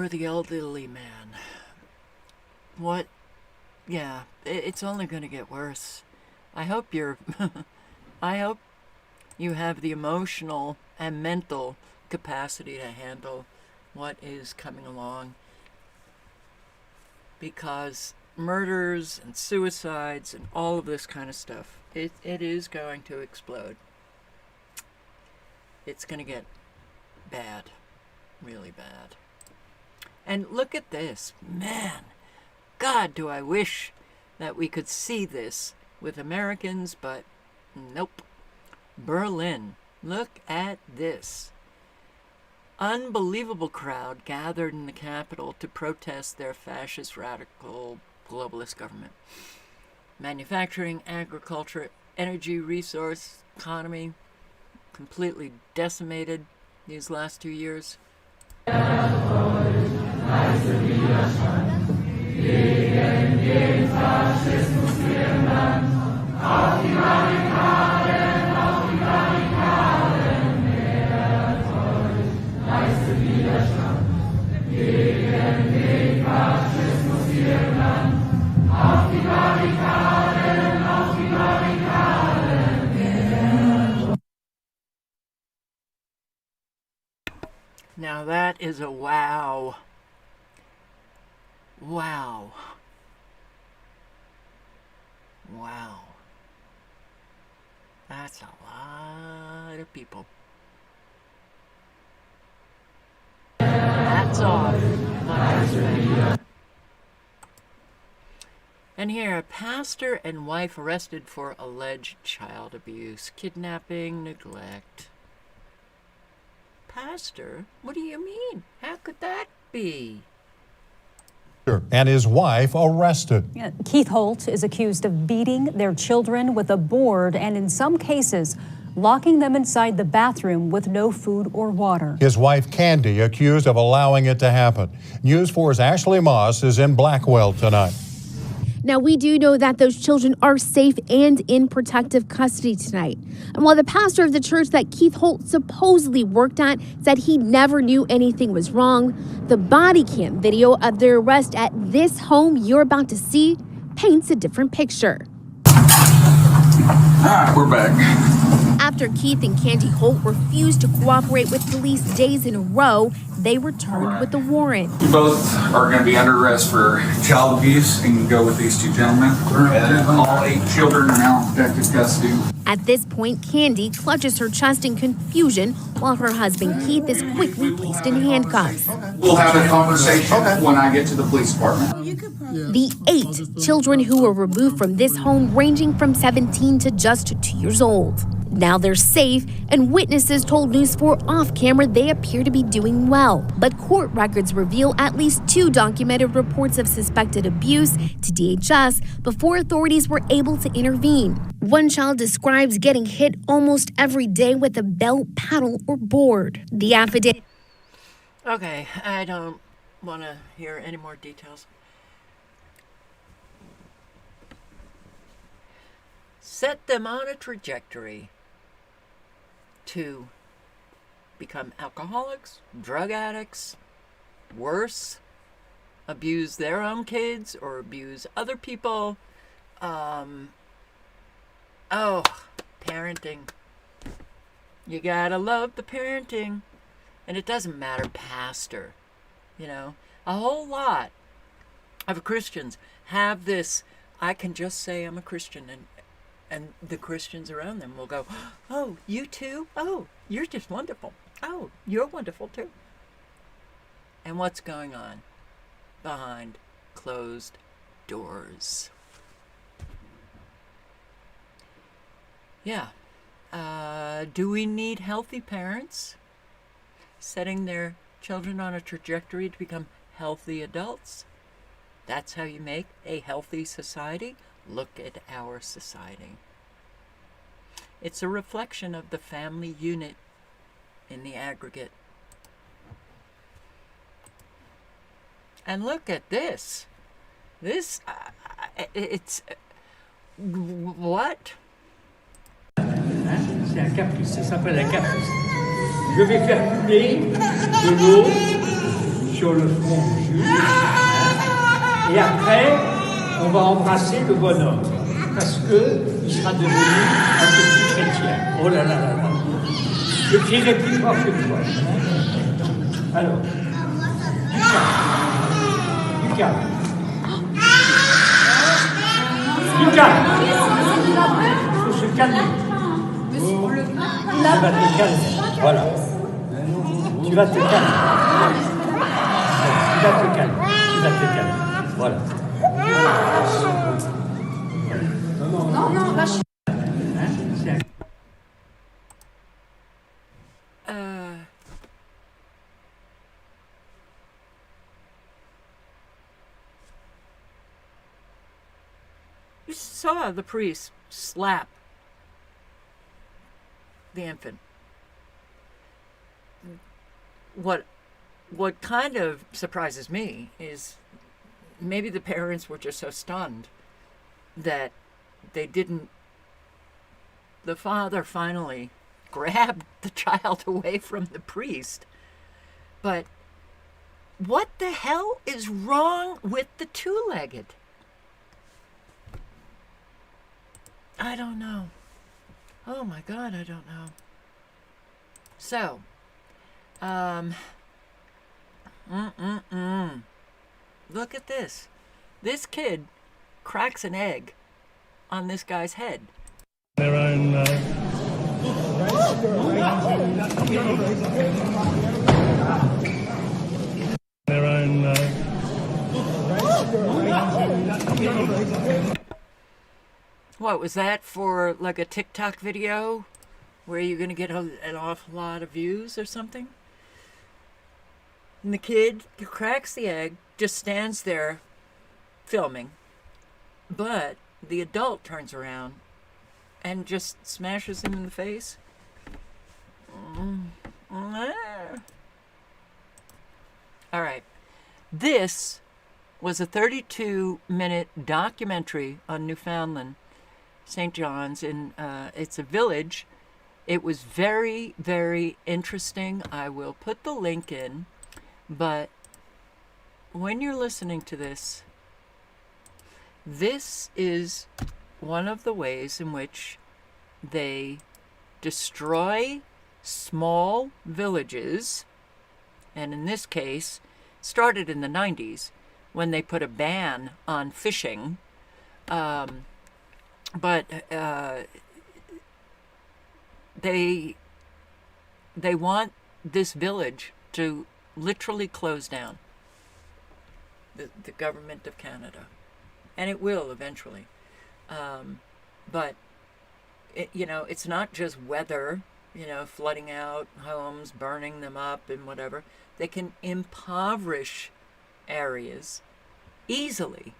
the elderly man. What? Yeah, it's only going to get worse. I hope I hope you have the emotional and mental capacity to handle what is coming along, because murders and suicides and all of this kind of stuff, it is going to explode. It's going to get bad, really bad. And look at this, man. God, do I wish that we could see this with Americans, but nope. Berlin, look at this. Unbelievable crowd gathered in the capital to protest their fascist, radical, globalist government. Manufacturing, agriculture, energy, resource, economy, completely decimated these last 2 years. Now that is a wow. Wow. Wow. That's a lot of people. Hats off. And here, a pastor and wife arrested for alleged child abuse, kidnapping, neglect. Pastor? What do you mean? How could that be? And his wife arrested. Keith Holt is accused of beating their children with a board and, in some cases, locking them inside the bathroom with no food or water. His wife, Candy, accused of allowing it to happen. News 4's Ashley Moss is in Blackwell tonight. Now, we do know that those children are safe and in protective custody tonight. And while the pastor of the church that Keith Holt supposedly worked at said he never knew anything was wrong, the body cam video of their arrest at this home you're about to see paints a different picture. All right, we're back. After Keith and Candy Holt refused to cooperate with police days in a row, they returned with a warrant. You both are going to be under arrest for child abuse and go with these two gentlemen. And all 8 children are now in protective custody. At this point, Candy clutches her chest in confusion while her husband Keith is quickly placed in handcuffs. We'll have a conversation when I get to the police department. The 8 children who were removed from this home ranging from 17 to just 2 years old. Now they're safe, and witnesses told News 4 off camera they appear to be doing well. But court records reveal at least 2 documented reports of suspected abuse to DHS before authorities were able to intervene. One child describes getting hit almost every day with a belt, paddle, or board. The affidavit. Okay, I don't want to hear any more details. Set them on a trajectory to become alcoholics, drug addicts, worse, abuse their own kids or abuse other people. Parenting. You gotta love the parenting. And it doesn't matter, pastor. You know, a whole lot of Christians have this, I can just say I'm a Christian, and the Christians around them will go, oh, you too? Oh, you're just wonderful. Oh, you're wonderful too. And what's going on behind closed doors? Yeah. Do we need healthy parents setting their children on a trajectory to become healthy adults. That's how you make a healthy society. Look at our society. It's a reflection of the family unit in the aggregate. And look at this. This, it's, what? C'est un caprice, ça s'appelle un caprice. Je vais faire couler de l'eau sur le front du juge. Et après, on va embrasser le bonhomme. Parce qu'il sera devenu un petit chrétien. Oh là là là là. Je crierai plus fort que toi. Alors, du calme. Du calme. Il faut se calmer. Tu vas te calmer. Voilà. Tu vas te calmer. Tu vas te calmer. Tu vas te calmer. Voilà. Non, lâche. You saw the priest slap the infant. What kind of surprises me is maybe the parents were just so stunned that they didn't. The father finally grabbed the child away from the priest. But what the hell is wrong with the two-legged? I don't know. Oh my God, I don't know. So, look at this. This kid cracks an egg on this guy's head. Their own. Their own. What was that for? Like a TikTok video where you're going to get an awful lot of views or something? And the kid who cracks the egg just stands there filming, but the adult turns around and just smashes him in the face. All right. This was a 32-minute documentary on Newfoundland, St. John's. It's a village. It was very, very interesting. I will put the link in, but when you're listening to this, this is one of the ways in which they destroy small villages, and in this case, started in the 90s when they put a ban on fishing, but they want this village to literally close down, the government of Canada, and it will eventually. But it's not just weather, flooding out homes, burning them up and whatever. They can impoverish areas easily.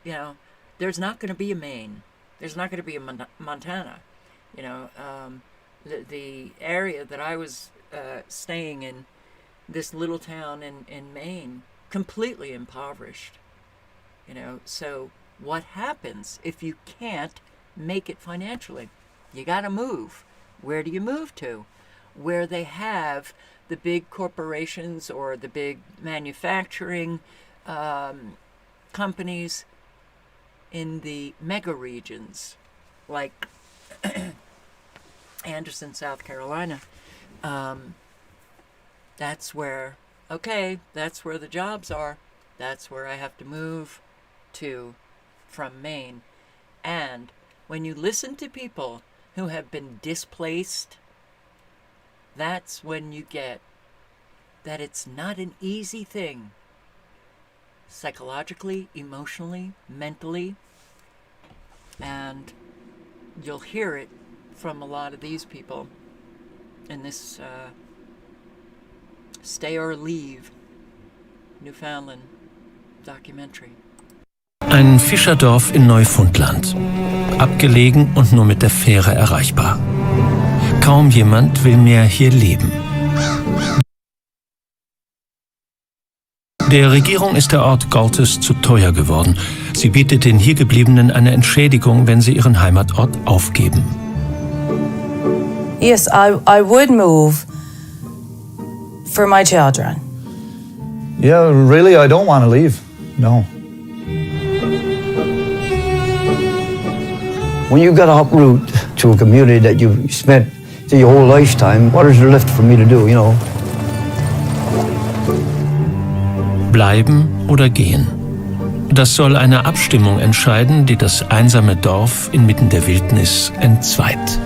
There's not going to be a Maine. There's not going to be a Montana. The area that I was staying in, this little town in Maine, completely impoverished. So what happens if you can't make it financially? You got to move. Where do you move to? Where they have the big corporations or the big manufacturing companies in the mega regions, like Anderson, South Carolina. That's where the jobs are. That's where I have to move to from Maine. And when you listen to people who have been displaced, that's when you get that it's not an easy thing, psychologically, emotionally, mentally, and you'll hear it from a lot of these people in this Stay or Leave, Newfoundland documentary. Ein Fischerdorf in Neufundland. Abgelegen und nur mit der Fähre erreichbar. Kaum jemand will mehr hier leben. Der Regierung ist der Ort Galtes zu teuer geworden. Sie bietet den hier Gebliebenen eine Entschädigung, wenn sie ihren Heimatort aufgeben. Yes, I would move for my children. Yeah, really, I don't want to leave. No. When you got to uproot to a community that you spent your whole lifetime, what is there left for me to do, you know? Bleiben oder gehen? Das soll eine Abstimmung entscheiden, die das einsame Dorf inmitten der Wildnis entzweit.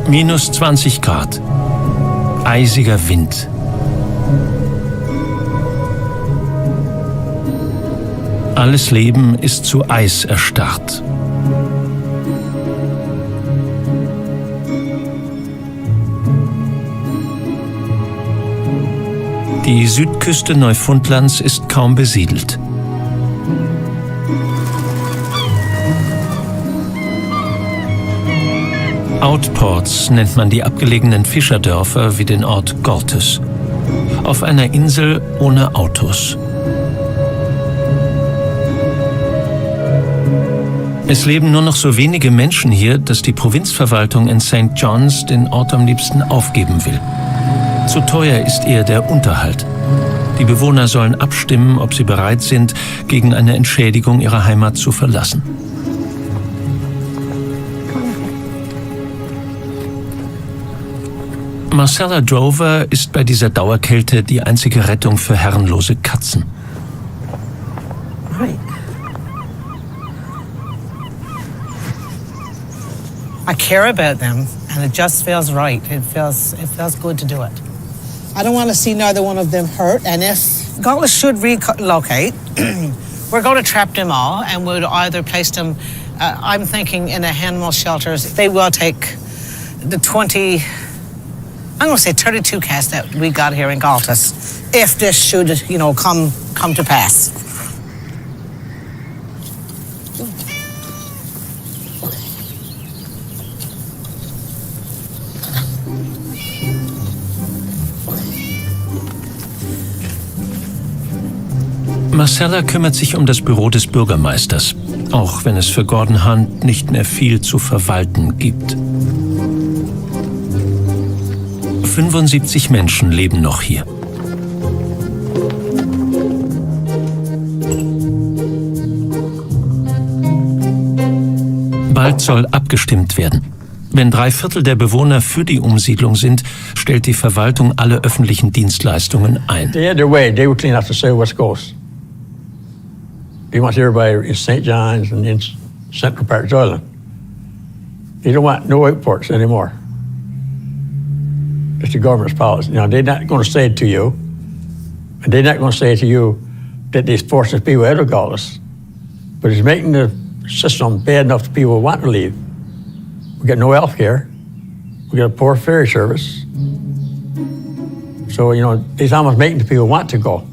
Minus 20 Grad. Eisiger Wind. Alles Leben ist zu Eis erstarrt. Die Südküste Neufundlands ist kaum besiedelt. Outports nennt man die abgelegenen Fischerdörfer wie den Ort Galtes. Auf einer Insel ohne Autos. Es leben nur noch so wenige Menschen hier, dass die Provinzverwaltung in St. John's den Ort am liebsten aufgeben will. Zu teuer ist eher der Unterhalt. Die Bewohner sollen abstimmen, ob sie bereit sind, gegen eine Entschädigung ihre Heimat zu verlassen. Marcella Drover ist bei dieser Dauerkälte die einzige Rettung für herrenlose Katzen. Right. I care about them, and it just feels right. It feels good to do it. I don't want to see neither one of them hurt, and if Galtes should relocate, we're going to trap them all, and we'll either place them, I'm thinking, in the animal shelters. They will take the 32 cats that we got here in Galtes, if this should, come to pass. Marcella kümmert sich um das Büro des Bürgermeisters, auch wenn es für Gordon Hunt nicht mehr viel zu verwalten gibt. 75 Menschen leben noch hier. Bald soll abgestimmt werden. Wenn 3/4 der Bewohner für die Umsiedlung sind, stellt die Verwaltung alle öffentlichen Dienstleistungen ein. They had their way. They were clean up the West Coast. They want everybody in St. John's and in Central Park Island. They don't want no outports anymore. It's the government's policy. Now, they're not going to say it to you, and they're not going to say to you that they're forcing people out of Galtes, but it's making the system bad enough that people want to leave. We got no health care. We got a poor ferry service. So, it's almost making the people want to go.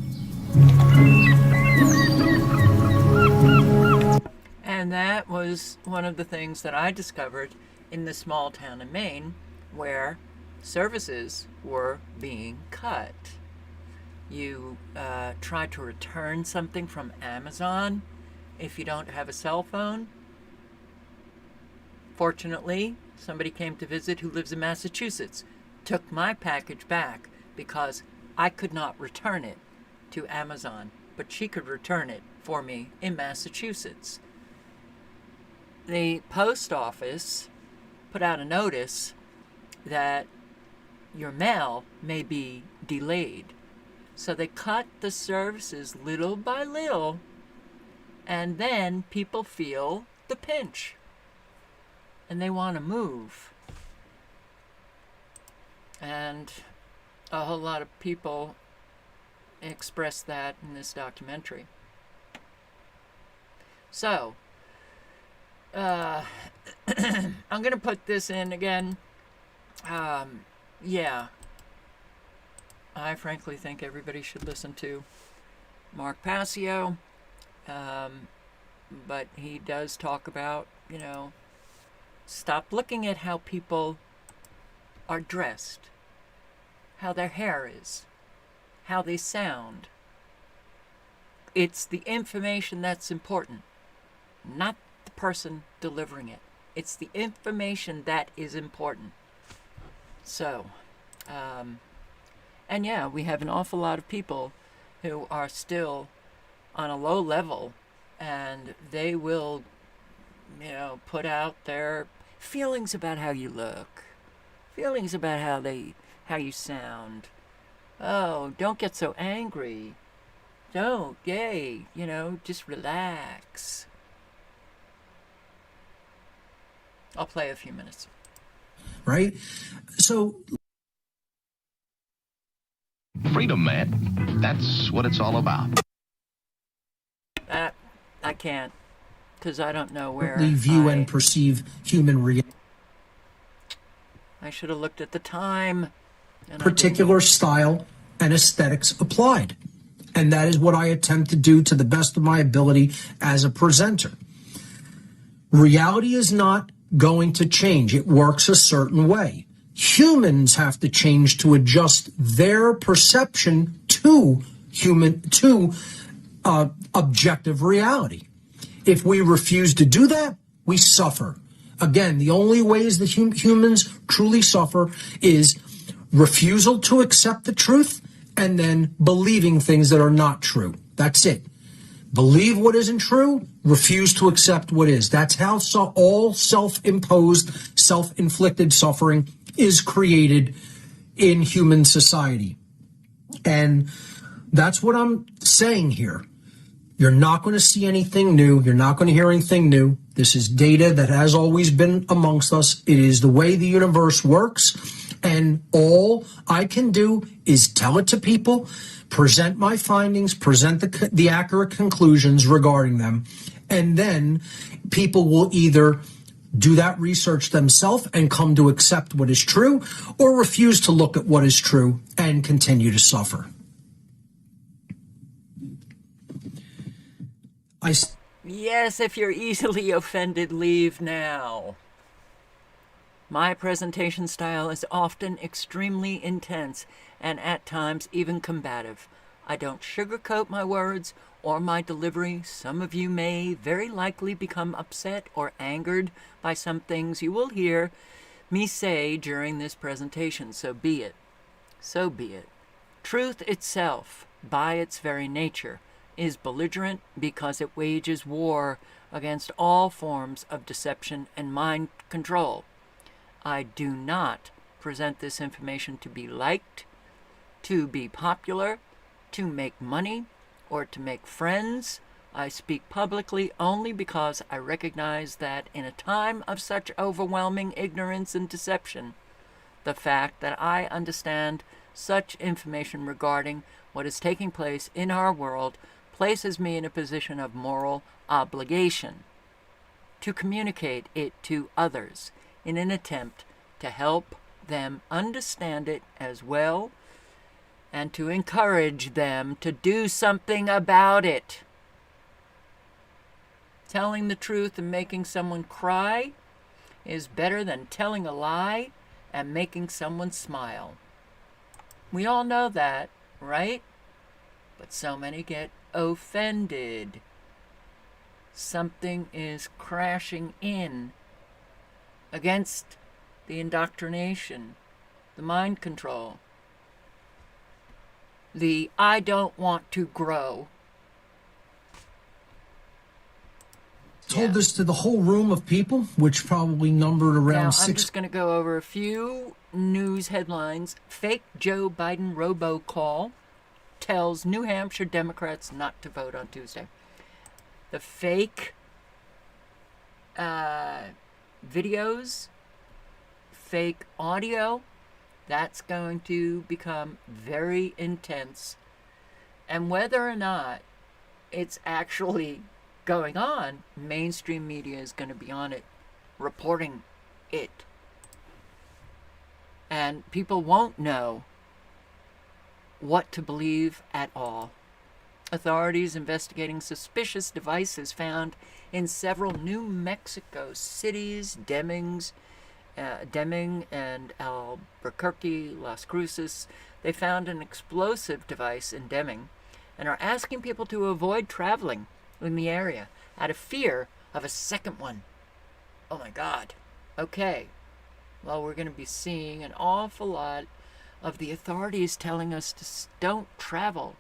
And that was one of the things that I discovered in the small town in Maine where services were being cut. You try to return something from Amazon if you don't have a cell phone. Fortunately, somebody came to visit who lives in Massachusetts, took my package back because I could not return it to Amazon, but she could return it for me in Massachusetts. The post office put out a notice that your mail may be delayed. So they cut the services little by little, and then people feel the pinch and they want to move. And a whole lot of people express that in this documentary. So, I'm going to put this in again. Yeah. I frankly think everybody should listen to Mark Passio. But he does talk about, stop looking at how people are dressed, how their hair is, how they sound. It's the information that's important, not the person delivering it. It's the information that is important. So, and yeah, we have an awful lot of people who are still on a low level, and they will, put out their feelings about how you look, feelings about how you sound. Oh, don't get so angry. Don't, yay, just relax. I'll play a few minutes. Right? So, freedom, man. That's what it's all about. I can't, because I don't know where view and perceive human reality. I should have looked at the time. Particular style and aesthetics applied. And that is what I attempt to do to the best of my ability as a presenter. Reality is not going to change. It works a certain way. Humans have to change to adjust their perception to objective reality. If we refuse to do that, we suffer. Again, the only ways that humans truly suffer is refusal to accept the truth and then believing things that are not true. That's it. Believe what isn't true, refuse to accept what is. That's how all self-imposed, self-inflicted suffering is created in human society. And that's what I'm saying here. You're not going to see anything new. You're not going to hear anything new. This is data that has always been amongst us. It is the way the universe works. And all I can do is tell it to people, present my findings, present the accurate conclusions regarding them. And then people will either do that research themselves and come to accept what is true, or refuse to look at what is true and continue to suffer. Yes, if you're easily offended, leave now. My presentation style is often extremely intense and at times even combative. I don't sugarcoat my words or my delivery. Some of you may very likely become upset or angered by some things you will hear me say during this presentation. So be it. So be it. Truth itself, by its very nature, is belligerent because it wages war against all forms of deception and mind control. I do not present this information to be liked, to be popular, to make money, or to make friends. I speak publicly only because I recognize that in a time of such overwhelming ignorance and deception, the fact that I understand such information regarding what is taking place in our world places me in a position of moral obligation to communicate it to others in an attempt to help them understand it as well and to encourage them to do something about it. Telling the truth and making someone cry is better than telling a lie and making someone smile. We all know that, right? But so many get offended. Something is crashing in against the indoctrination, the mind control, the I don't want to grow. Told this to the whole room of people, which probably numbered around Now, six. I'm just going to go over a few news headlines. Fake Joe Biden robocall tells New Hampshire Democrats not to vote on Tuesday. The fake videos, fake audio, that's going to become very intense. And whether or not it's actually going on, mainstream media is going to be on it, reporting it. And people won't know what to believe at all. Authorities investigating suspicious devices found in several New Mexico cities, Deming and Albuquerque, Las Cruces. They found an explosive device in Deming and are asking people to avoid traveling in the area out of fear of a second one. Oh my God. Okay. Well, we're going to be seeing an awful lot of the authorities telling us to don't travel.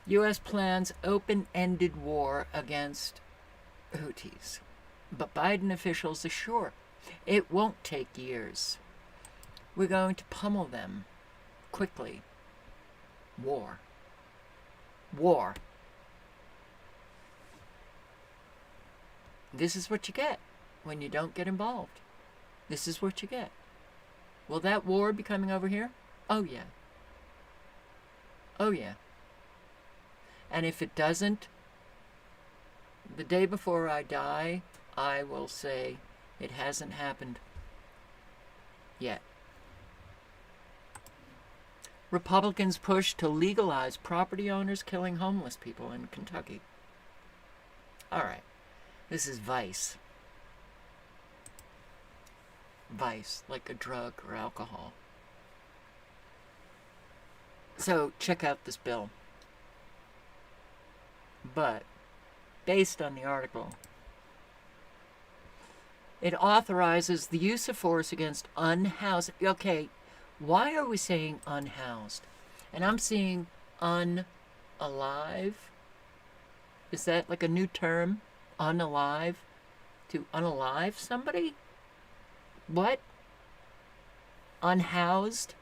U.S. plans open-ended war against Houthis, but Biden officials assure it won't take years. We're going to pummel them quickly. War. War. This is what you get when you don't get involved. This is what you get. Will that war be coming over here? Oh, yeah. Oh, yeah. And if it doesn't, the day before I die, I will say it hasn't happened yet. Republicans push to legalize property owners killing homeless people in Kentucky. All right. This is Vice. Vice, like a drug or alcohol. So check out this bill. But, based on the article, it authorizes the use of force against unhoused. Okay, why are we saying unhoused? And I'm seeing unalive. Is that like a new term? Unalive? To unalive somebody? What? Unhoused?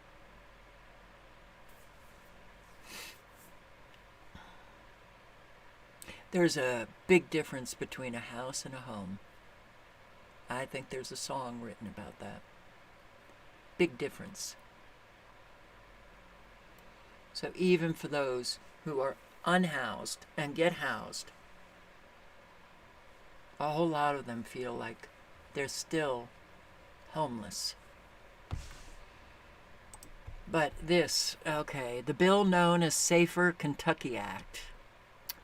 There's a big difference between a house and a home. I think there's a song written about that. Big difference. So even for those who are unhoused and get housed, a whole lot of them feel like they're still homeless. But this, okay, the bill known as Safer Kentucky Act.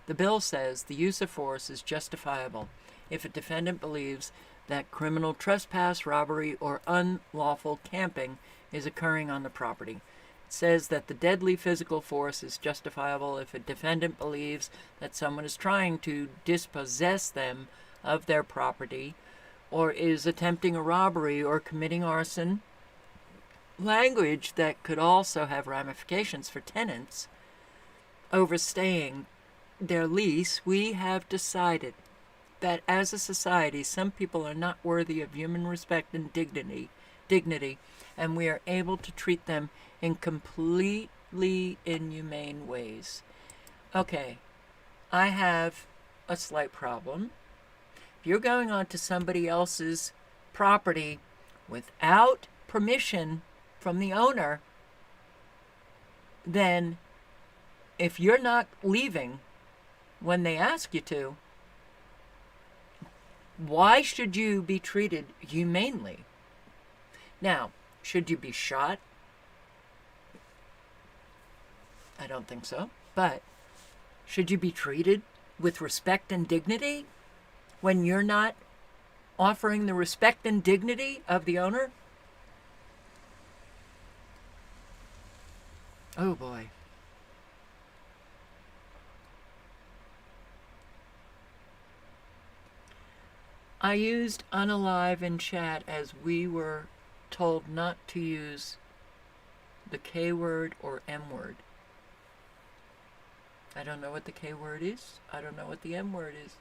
The bill says the use of force is justifiable if a defendant believes that criminal trespass, robbery, or unlawful camping is occurring on the property. It says that the deadly physical force is justifiable if a defendant believes that someone is trying to dispossess them of their property or is attempting a robbery or committing arson. Language that could also have ramifications for tenants overstaying their lease. We have decided that as a society, some people are not worthy of human respect and dignity, and we are able to treat them in completely inhumane ways. Okay, I have a slight problem. If you're going onto somebody else's property without permission from the owner, then if you're not leaving when they ask you to, why should you be treated humanely? Now, should you be shot? I don't think so. But should you be treated with respect and dignity when you're not offering the respect and dignity of the owner? Oh boy. I used unalive in chat as we were told not to use the K word or M word. I don't know what the K word is. I don't know what the M word is.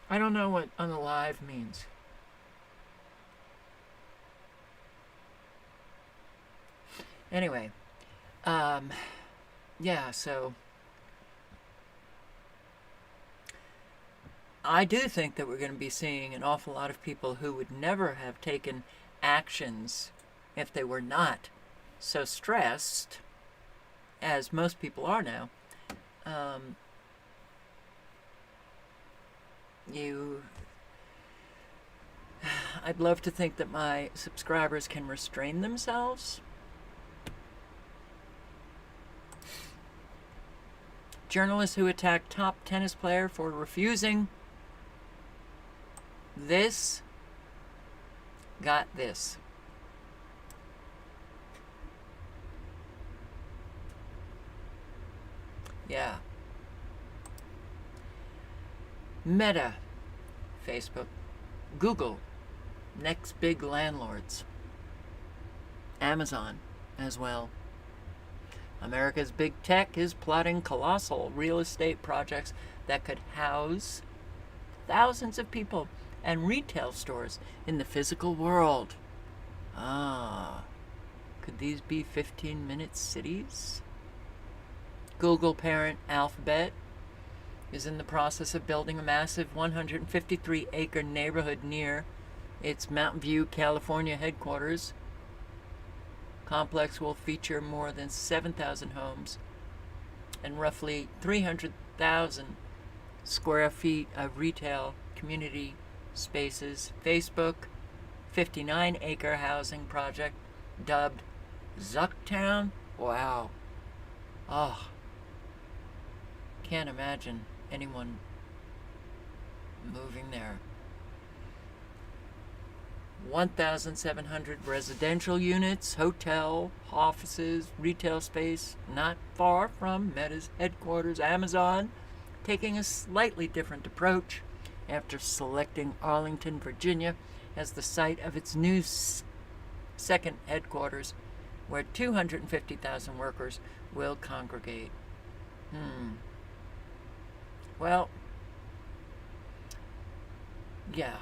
I don't know what unalive means. Anyway, yeah, so I do think that we're going to be seeing an awful lot of people who would never have taken actions if they were not so stressed, as most people are now. I'd love to think that my subscribers can restrain themselves. Journalist who attacked top tennis player for refusing this got this. Yeah. Meta, Facebook, Google, next big landlords. Amazon as well. America's big tech is plotting colossal real estate projects that could house thousands of people and retail stores in the physical world. Could these be 15-minute cities? Google parent Alphabet is in the process of building a massive 153-acre neighborhood near its Mountain View, California headquarters. Complex will feature more than 7,000 homes and roughly 300,000 square feet of retail community spaces. Facebook 59-acre housing project dubbed Zucktown. Wow. Oh, can't imagine anyone moving there. 1,700 residential units, hotel, offices, retail space, not far from Meta's headquarters. Amazon taking a slightly different approach after selecting Arlington, Virginia as the site of its new second headquarters, where 250,000 workers will congregate. Well, yeah.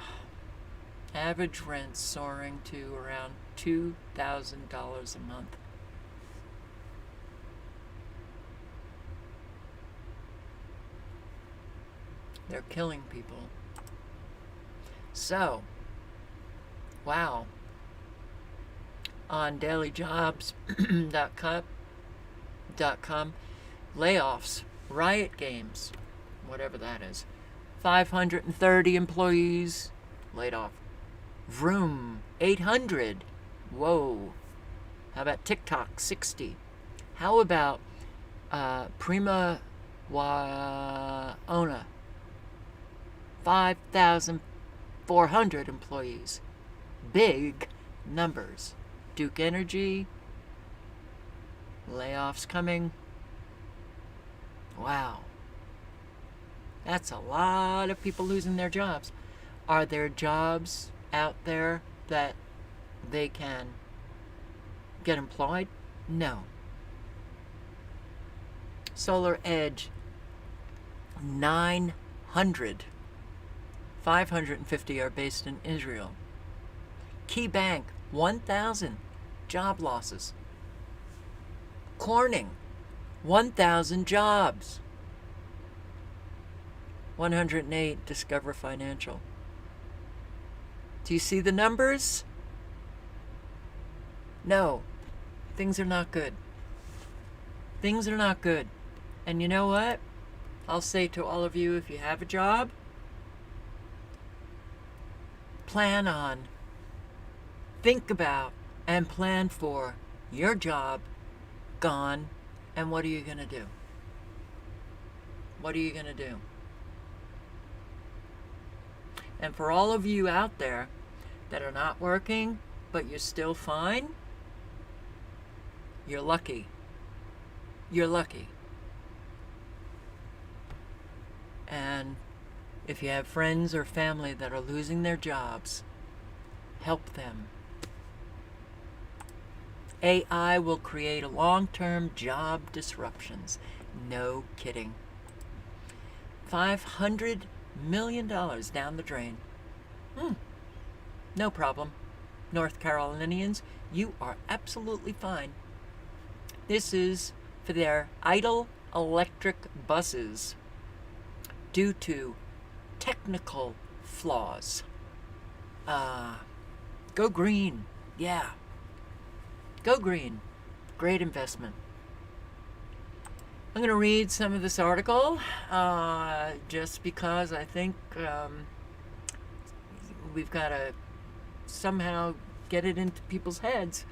Average rent soaring to around $2,000 a month. They're killing people. So, wow. On dailyjobs.com, layoffs, riot games, whatever that is. 530 employees laid off. Vroom, 800. Whoa. How about TikTok, 60. How about Prima Waona, 5,400 employees. Big numbers. Duke Energy, layoffs coming. Wow. That's a lot of people losing their jobs. Are there jobs out there that they can get employed? No. Solar Edge, 900. 550 are based in Israel. Key Bank, 1,000 job losses. Corning, 1,000 jobs. 108 Discover Financial. Do you see the numbers? No. Things are not good. Things are not good. And you know what? I'll say to all of you, if you have a job, plan on, think about, and plan for your job gone, and what are you going to do? What are you going to do? And for all of you out there that are not working, but you're still fine, you're lucky. You're lucky. And if you have friends or family that are losing their jobs, help them. AI will create long-term job disruptions. No kidding. 500 million down the drain. No problem. North Carolinians, you are absolutely fine. This is for their idle electric buses due to technical flaws. Go green. Yeah. Go green. Great investment. I'm going to read some of this article just because I think we've got to somehow get it into people's heads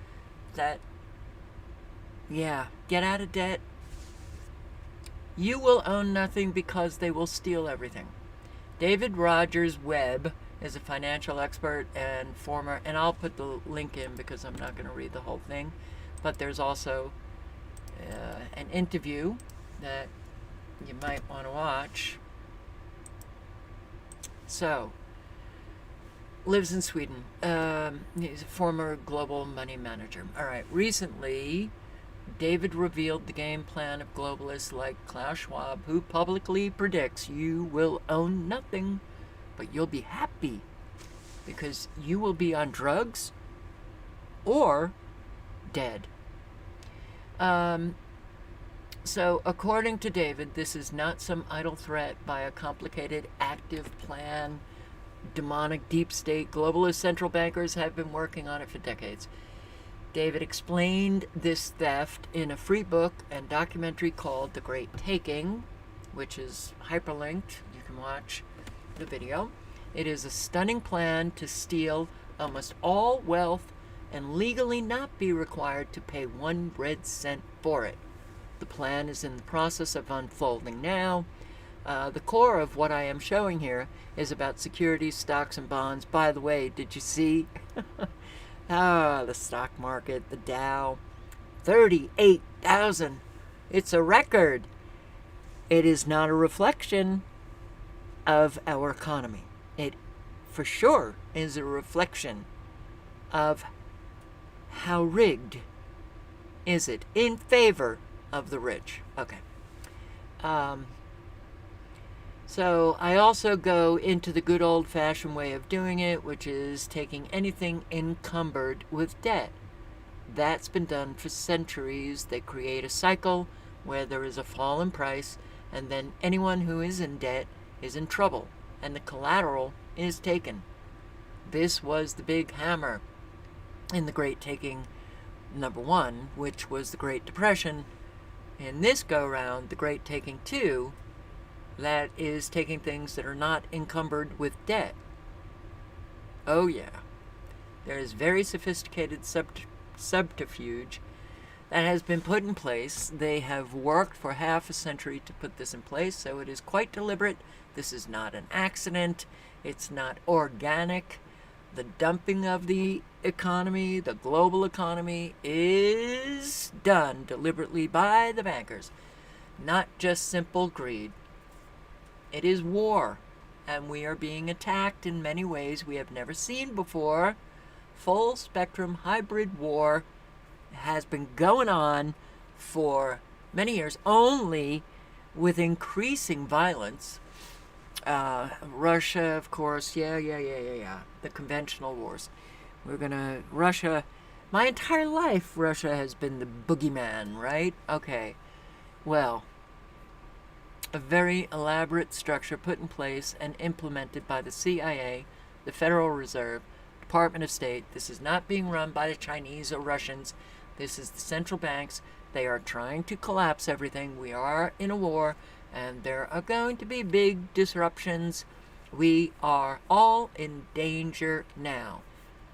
that, yeah, get out of debt. You will own nothing because they will steal everything. David Rogers Webb is a financial expert and former, and I'll put the link in because I'm not going to read the whole thing, but there's also an interview that you might want to watch. So, lives in Sweden. He's a former global money manager. All right, recently, David revealed the game plan of globalists like Klaus Schwab, who publicly predicts you will own nothing, but you'll be happy because you will be on drugs or dead. So, according to David, this is not some idle threat by a complicated, active plan. Demonic deep state globalist central bankers have been working on it for decades. David explained this theft in a free book and documentary called The Great Taking, which is hyperlinked. You can watch the video. It is a stunning plan to steal almost all wealth and legally not be required to pay 1 red cent for it. The plan is in the process of unfolding now. The core of what I am showing here is about securities, stocks, and bonds. By the way, did you see? The stock market, the Dow, 38,000. It's a record. It is not a reflection of our economy. It for sure is a reflection of how rigged is it in favor of the rich. Okay. So I also go into the good old-fashioned way of doing it, which is taking anything encumbered with debt. That's been done for centuries. They create a cycle where there is a fall in price, and then anyone who is in debt is in trouble, and the collateral is taken. This was the big hammer in the Great Taking number 1, which was the Great Depression. In this go-round, the Great Taking 2, that is taking things that are not encumbered with debt. Oh yeah. There is very sophisticated subterfuge that has been put in place. They have worked for half a century to put this in place, so it is quite deliberate. This is not an accident. It's not organic. The dumping of the economy, the global economy, is done deliberately by the bankers. Not just simple greed. It is war, and we are being attacked in many ways we have never seen before. Full spectrum hybrid war has been going on for many years, only with increasing violence. Russia, of course, the conventional wars. Russia, my entire life, Russia has been the boogeyman, right? Okay, well, a very elaborate structure put in place and implemented by the CIA, the Federal Reserve, Department of State. This is not being run by the Chinese or Russians. This is the central banks. They are trying to collapse everything. We are in a war, and there are going to be big disruptions. We are all in danger now.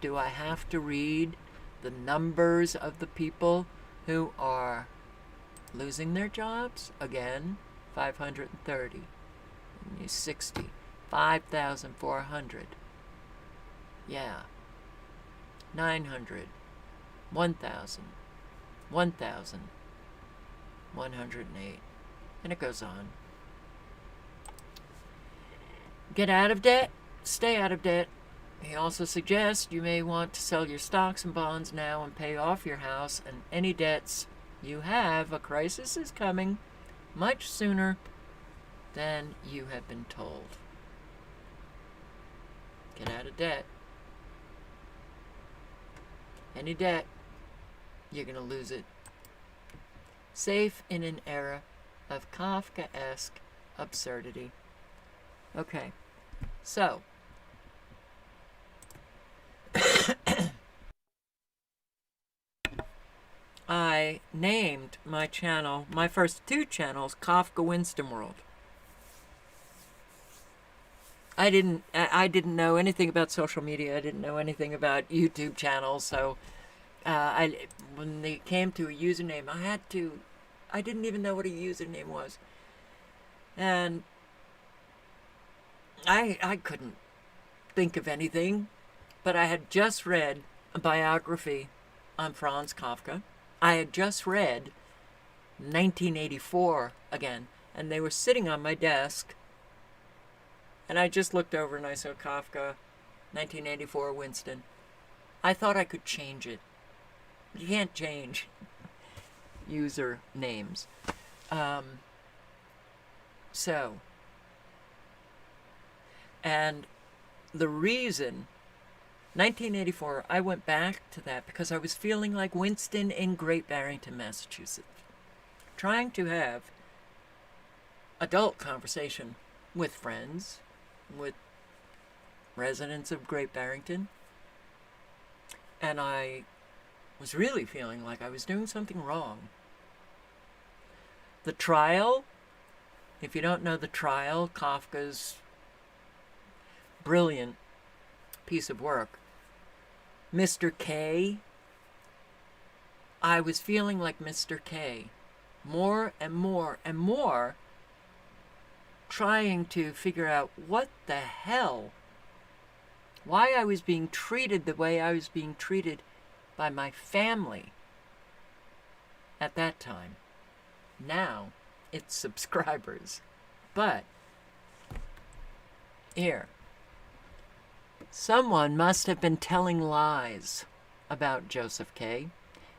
Do I have to read the numbers of the people who are losing their jobs? Again, 530, 60, 5,400, yeah, 900, 1,000, 1,108, and it goes on. Get out of debt, stay out of debt. He also suggests you may want to sell your stocks and bonds now and pay off your house and any debts you have. A crisis is coming much sooner than you have been told. Get out of debt. Any debt, you're going to lose it. Safe in an era of Kafkaesque absurdity. Okay, so I named my channel, my first two channels, Kafka Winston World. I didn't know anything about social media. I didn't know anything about YouTube channels. So when they came to a username, I didn't even know what a username was. And I couldn't think of anything, but I had just read a biography on Franz Kafka. I had just read 1984 again, and they were sitting on my desk, and I just looked over and I saw Kafka, 1984 Winston. I thought I could change it. You can't change user names. And the reason, 1984, I went back to that because I was feeling like Winston in Great Barrington, Massachusetts, trying to have adult conversation with friends, with residents of Great Barrington, and I was really feeling like I was doing something wrong. The Trial, if you don't know The Trial, Kafka's brilliant piece of work. Mr. K, I was feeling like Mr. K, more and more and more, trying to figure out what the hell, why I was being treated the way I was being treated by my family at that time. Now it's subscribers. But here, someone must have been telling lies about Joseph K.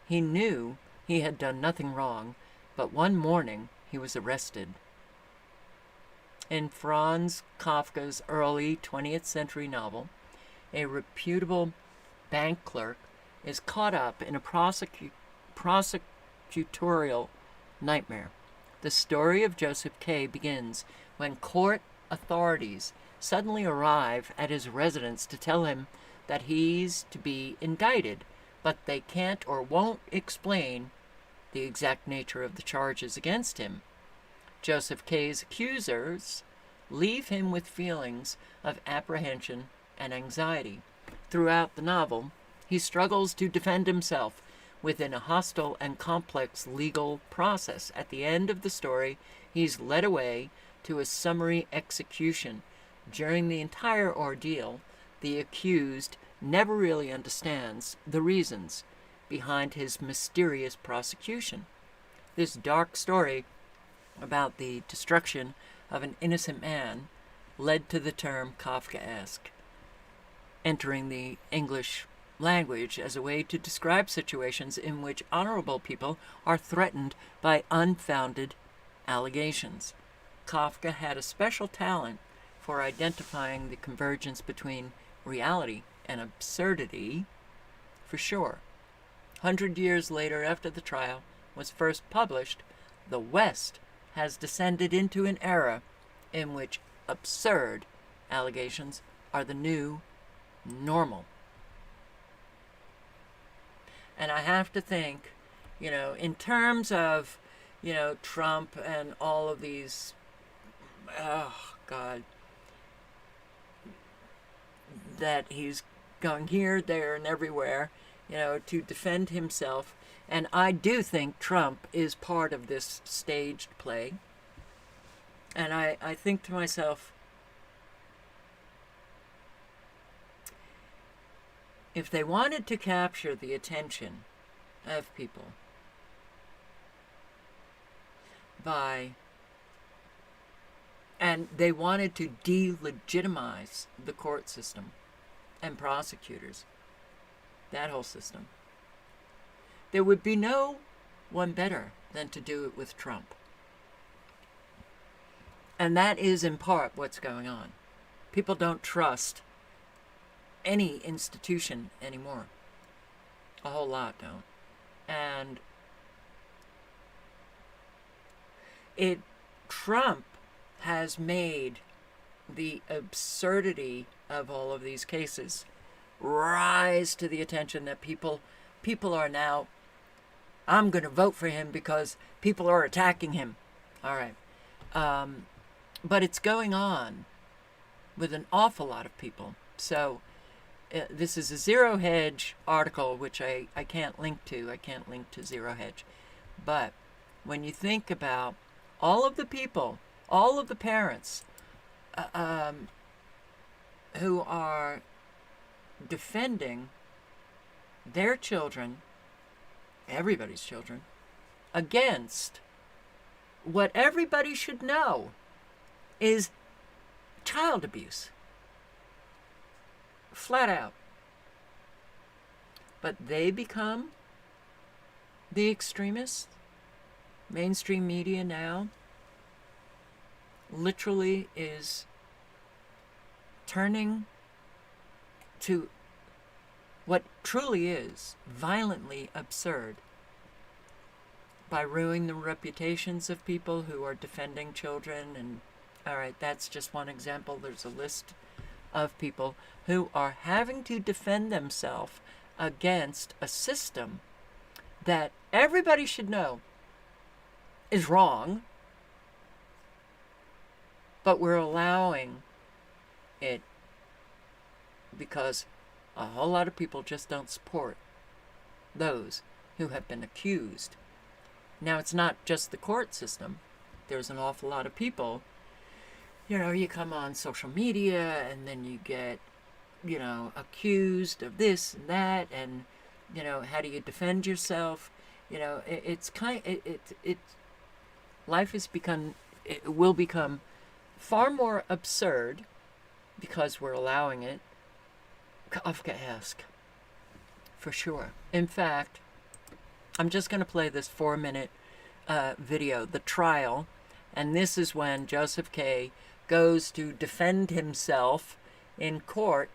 He knew he had done nothing wrong, but one morning he was arrested. In Franz Kafka's early 20th century novel, a reputable bank clerk is caught up in a prosecutorial nightmare. The story of Joseph K. begins when court authorities suddenly arrive at his residence to tell him that he's to be indicted, but they can't or won't explain the exact nature of the charges against him. Joseph K.'s accusers leave him with feelings of apprehension and anxiety. Throughout the novel, he struggles to defend himself within a hostile and complex legal process. At the end of the story, he's led away to a summary execution. During the entire ordeal, the accused never really understands the reasons behind his mysterious prosecution. This dark story about the destruction of an innocent man led to the term Kafkaesque, entering the English language as a way to describe situations in which honorable people are threatened by unfounded allegations. Kafka had a special talent for identifying the convergence between reality and absurdity, for sure. 100 years later, after the trial was first published, the West has descended into an era in which absurd allegations are the new normal. And I have to think, in terms of, Trump and all of these, oh God, that he's going here, there, and everywhere, to defend himself. And I do think Trump is part of this staged play. And I think to myself, if they wanted to capture the attention of people and they wanted to delegitimize the court system and prosecutors, that whole system, there would be no one better than to do it with Trump. And that is in part what's going on. People don't trust any institution anymore. A whole lot don't. And Trump has made the absurdity of all of these cases rise to the attention that people are now, I'm going to vote for him because people are attacking him. All right. But it's going on with an awful lot of people. So this is a Zero Hedge article, which I can't link to. I can't link to Zero Hedge. But when you think about all of the people, all of the parents who are defending their children, everybody's children, against what everybody should know is child abuse. Flat out. But they become the extremists. Mainstream media now literally is turning to what truly is violently absurd by ruining the reputations of people who are defending children. And all right, that's just one example. There's a list of people who are having to defend themselves against a system that everybody should know is wrong, but we're allowing it because a whole lot of people just don't support those who have been accused. Now, it's not just the court system. There's an awful lot of people, you come on social media and then you get, accused of this and that, and, how do you defend yourself? Life it will become far more absurd because we're allowing it. Kafkaesque, for sure. In fact, I'm just going to play this 4-minute video, the trial, and this is when Joseph K. goes to defend himself in court,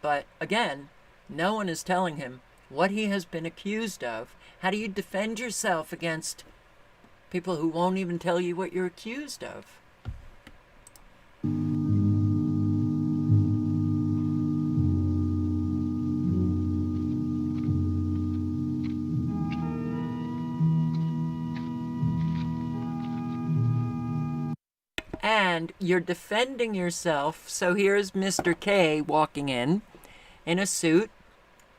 but again, no one is telling him what he has been accused of. How do you defend yourself against people who won't even tell you what you're accused of? And you're defending yourself. So here's Mr. K walking in a suit.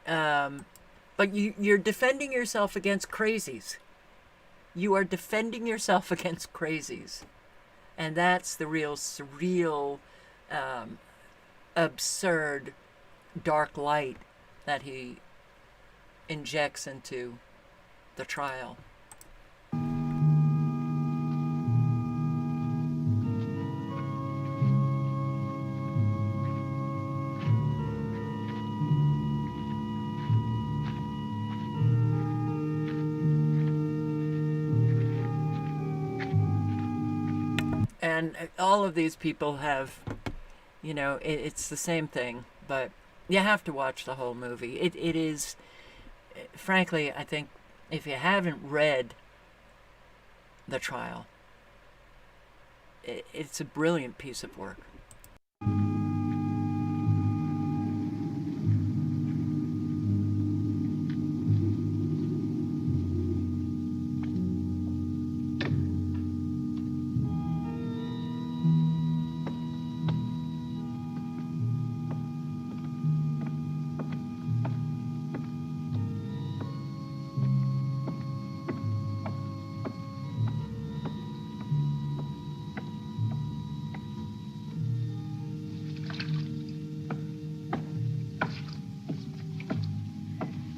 But you're defending yourself against crazies. You are defending yourself against crazies. And that's the real surreal, absurd, dark light that he injects into the trial. And all of these people have, it's the same thing, but you have to watch the whole movie. It is, frankly, I think if you haven't read the trial, it's a brilliant piece of work.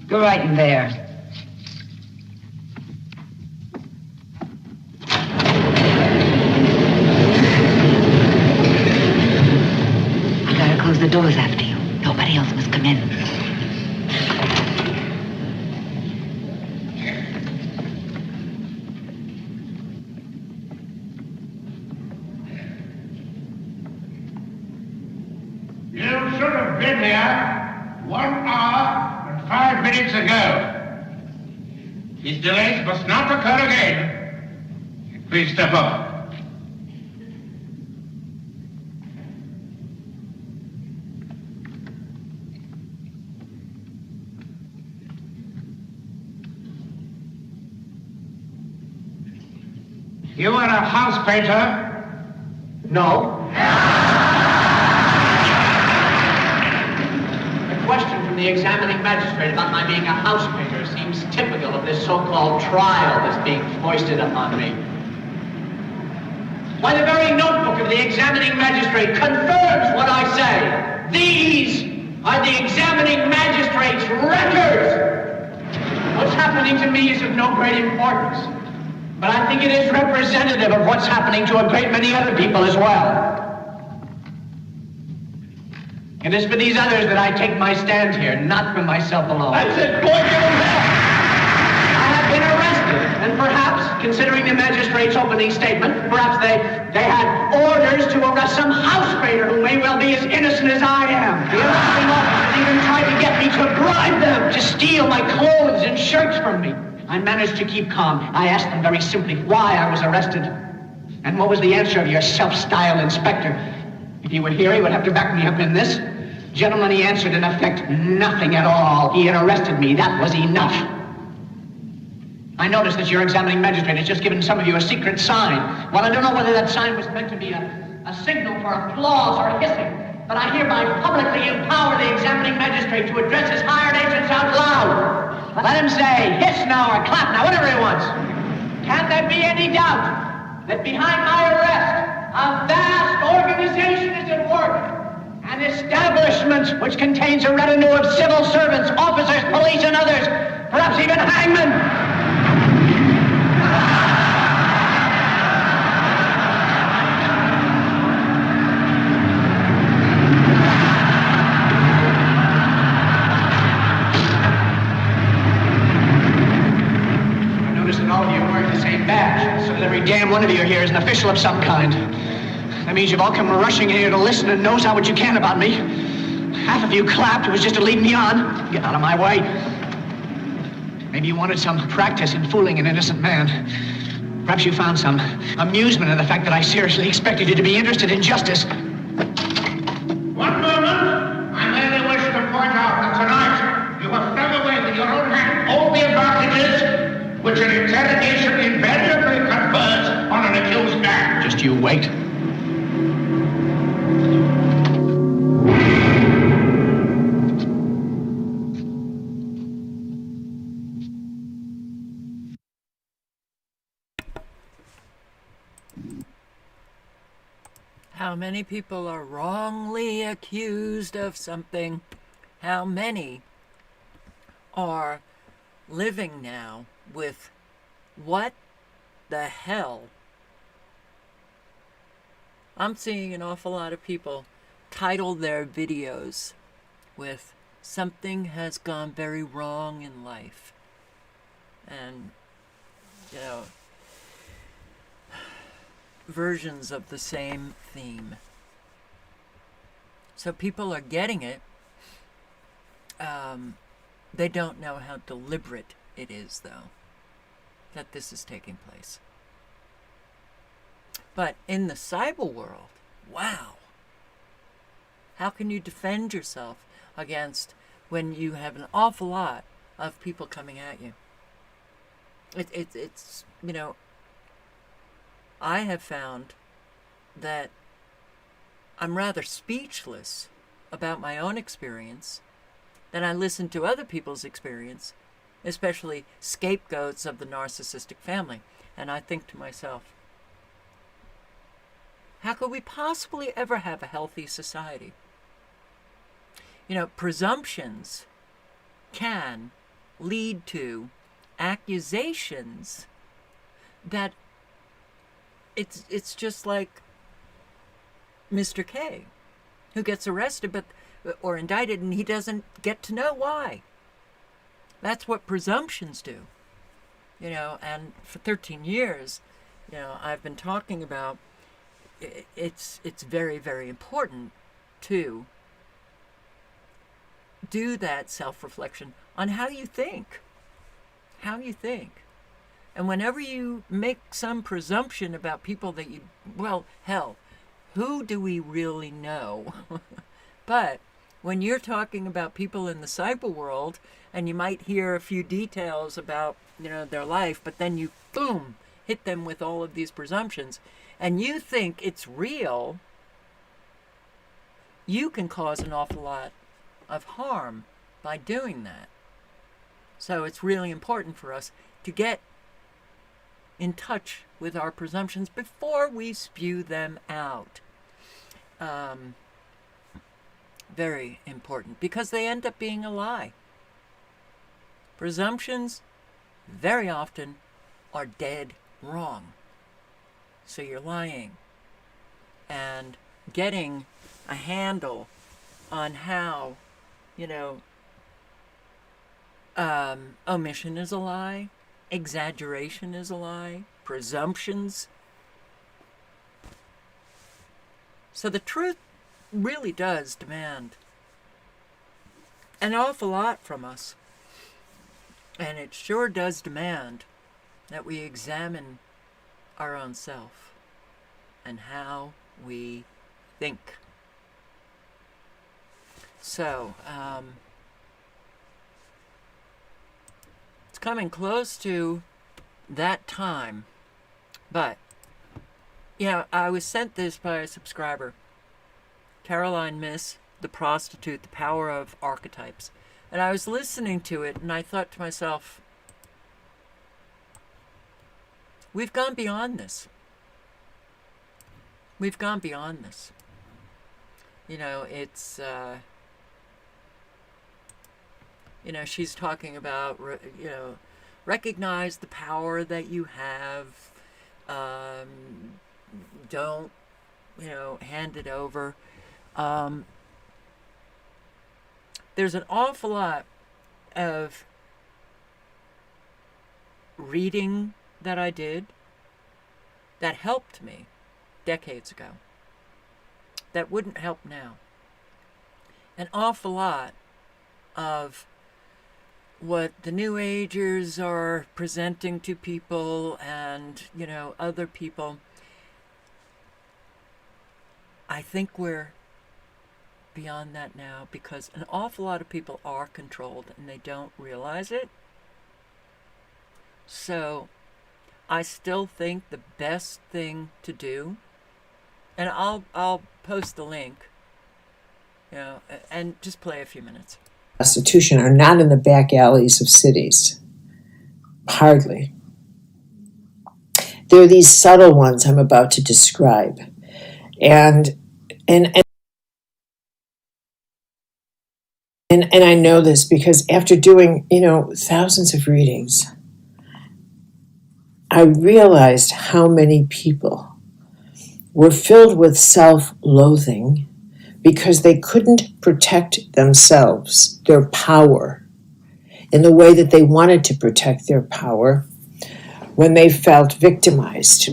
Go right in there. I gotta close the doors after you. Nobody else must come in. You should have been there 1 hour and 5 minutes ago. These delays must not occur again. Please step up. You are a house painter? No. The question from the examining magistrate about my being a house painter seems typical of this so-called trial that's being foisted upon me. Why, the very notebook of the examining magistrate confirms what I say. These are the examining magistrate's records. What's happening to me is of no great importance, but I think it is representative of what's happening to a great many other people as well. It is for these others that I take my stand here, not for myself alone. That's it, boy, get him back! I have been arrested, and perhaps, considering the magistrate's opening statement, perhaps they had orders to arrest some house painter who may well be as innocent as I am. The arresting officers even tried to get me to bribe them to steal my clothes and shirts from me. I managed to keep calm. I asked them very simply why I was arrested. And what was the answer of your self-styled inspector? If he were here, he would have to back me up in this. Gentlemen, he answered, in effect, nothing at all. He had arrested me. That was enough. I noticed that your examining magistrate has just given some of you a secret sign. Well, I don't know whether that sign was meant to be a signal for applause or hissing, but I hereby publicly empower the examining magistrate to address his hired agents out loud. Let him say, hiss now or clap now, whatever he wants. Can there be any doubt that behind my arrest, a vast organization is at work? An establishment which contains a retinue of civil servants, officers, police, and others, perhaps even hangmen. I noticed that all of you are wearing the same badge, so that every damn one of you here is an official of some kind. That means you've all come rushing in here to listen and nose out what you can about me. Half of you clapped. It was just to lead me on. Get out of my way. Maybe you wanted some practice in fooling an innocent man. Perhaps you found some amusement in the fact that I seriously expected you to be interested in justice. 1 moment. I merely wish to point out that tonight you have flung away with your own hand all the advantages which an interrogation invariably confers on an accused man. Just you wait. How many people are wrongly accused of something? How many are living now with what the hell? I'm seeing an awful lot of people title their videos with something has gone very wrong in life. And, you know, versions of the same theme. So people are getting it. They don't know how deliberate it is, though, that this is taking place. But in the cyber world, wow. How can you defend yourself against when you have an awful lot of people coming at you? It's you know, I have found that I'm rather speechless about my own experience. Then I listen to other people's experience, especially scapegoats of the narcissistic family, and I think to myself, how could we possibly ever have a healthy society? You know, presumptions can lead to accusations that it's just like Mr. K, who gets arrested or indicted, and he doesn't get to know why. That's what presumptions do. You know, and for 13 years, you know, I've been talking about it's very, very important to do that self-reflection on how you think. How you think. And whenever you make some presumption about people that you, well, hell, who do we really know? But when you're talking about people in the cyber world, and you might hear a few details about, their life, but then you, boom, hit them with all of these presumptions, and you think it's real, you can cause an awful lot of harm by doing that. So it's really important for us to get in touch with our presumptions before we spew them out. Very important, because they end up being a lie. Presumptions very often are dead wrong. So you're lying. And getting a handle on how, omission is a lie, exaggeration is a lie, presumptions. So the truth really does demand an awful lot from us. And it sure does demand that we examine our own self and how we think. So, it's coming close to that time. But, I was sent this by a subscriber. Caroline Miss, The Prostitute, The Power of Archetypes. And I was listening to it, and I thought to myself, we've gone beyond this. We've gone beyond this. It's, she's talking about, recognize the power that you have. Don't, hand it over. There's an awful lot of reading that I did that helped me decades ago that wouldn't help now. An awful lot of what the New Agers are presenting to people and, other people, I think we're beyond that now, because an awful lot of people are controlled and they don't realize it. So I still think the best thing to do, and I'll post the link, and just play a few minutes. Prostitution are not in the back alleys of cities. Hardly. They're these subtle ones I'm about to describe. And I know this because after doing, thousands of readings, I realized how many people were filled with self-loathing because they couldn't protect themselves, their power, in the way that they wanted to protect their power when they felt victimized.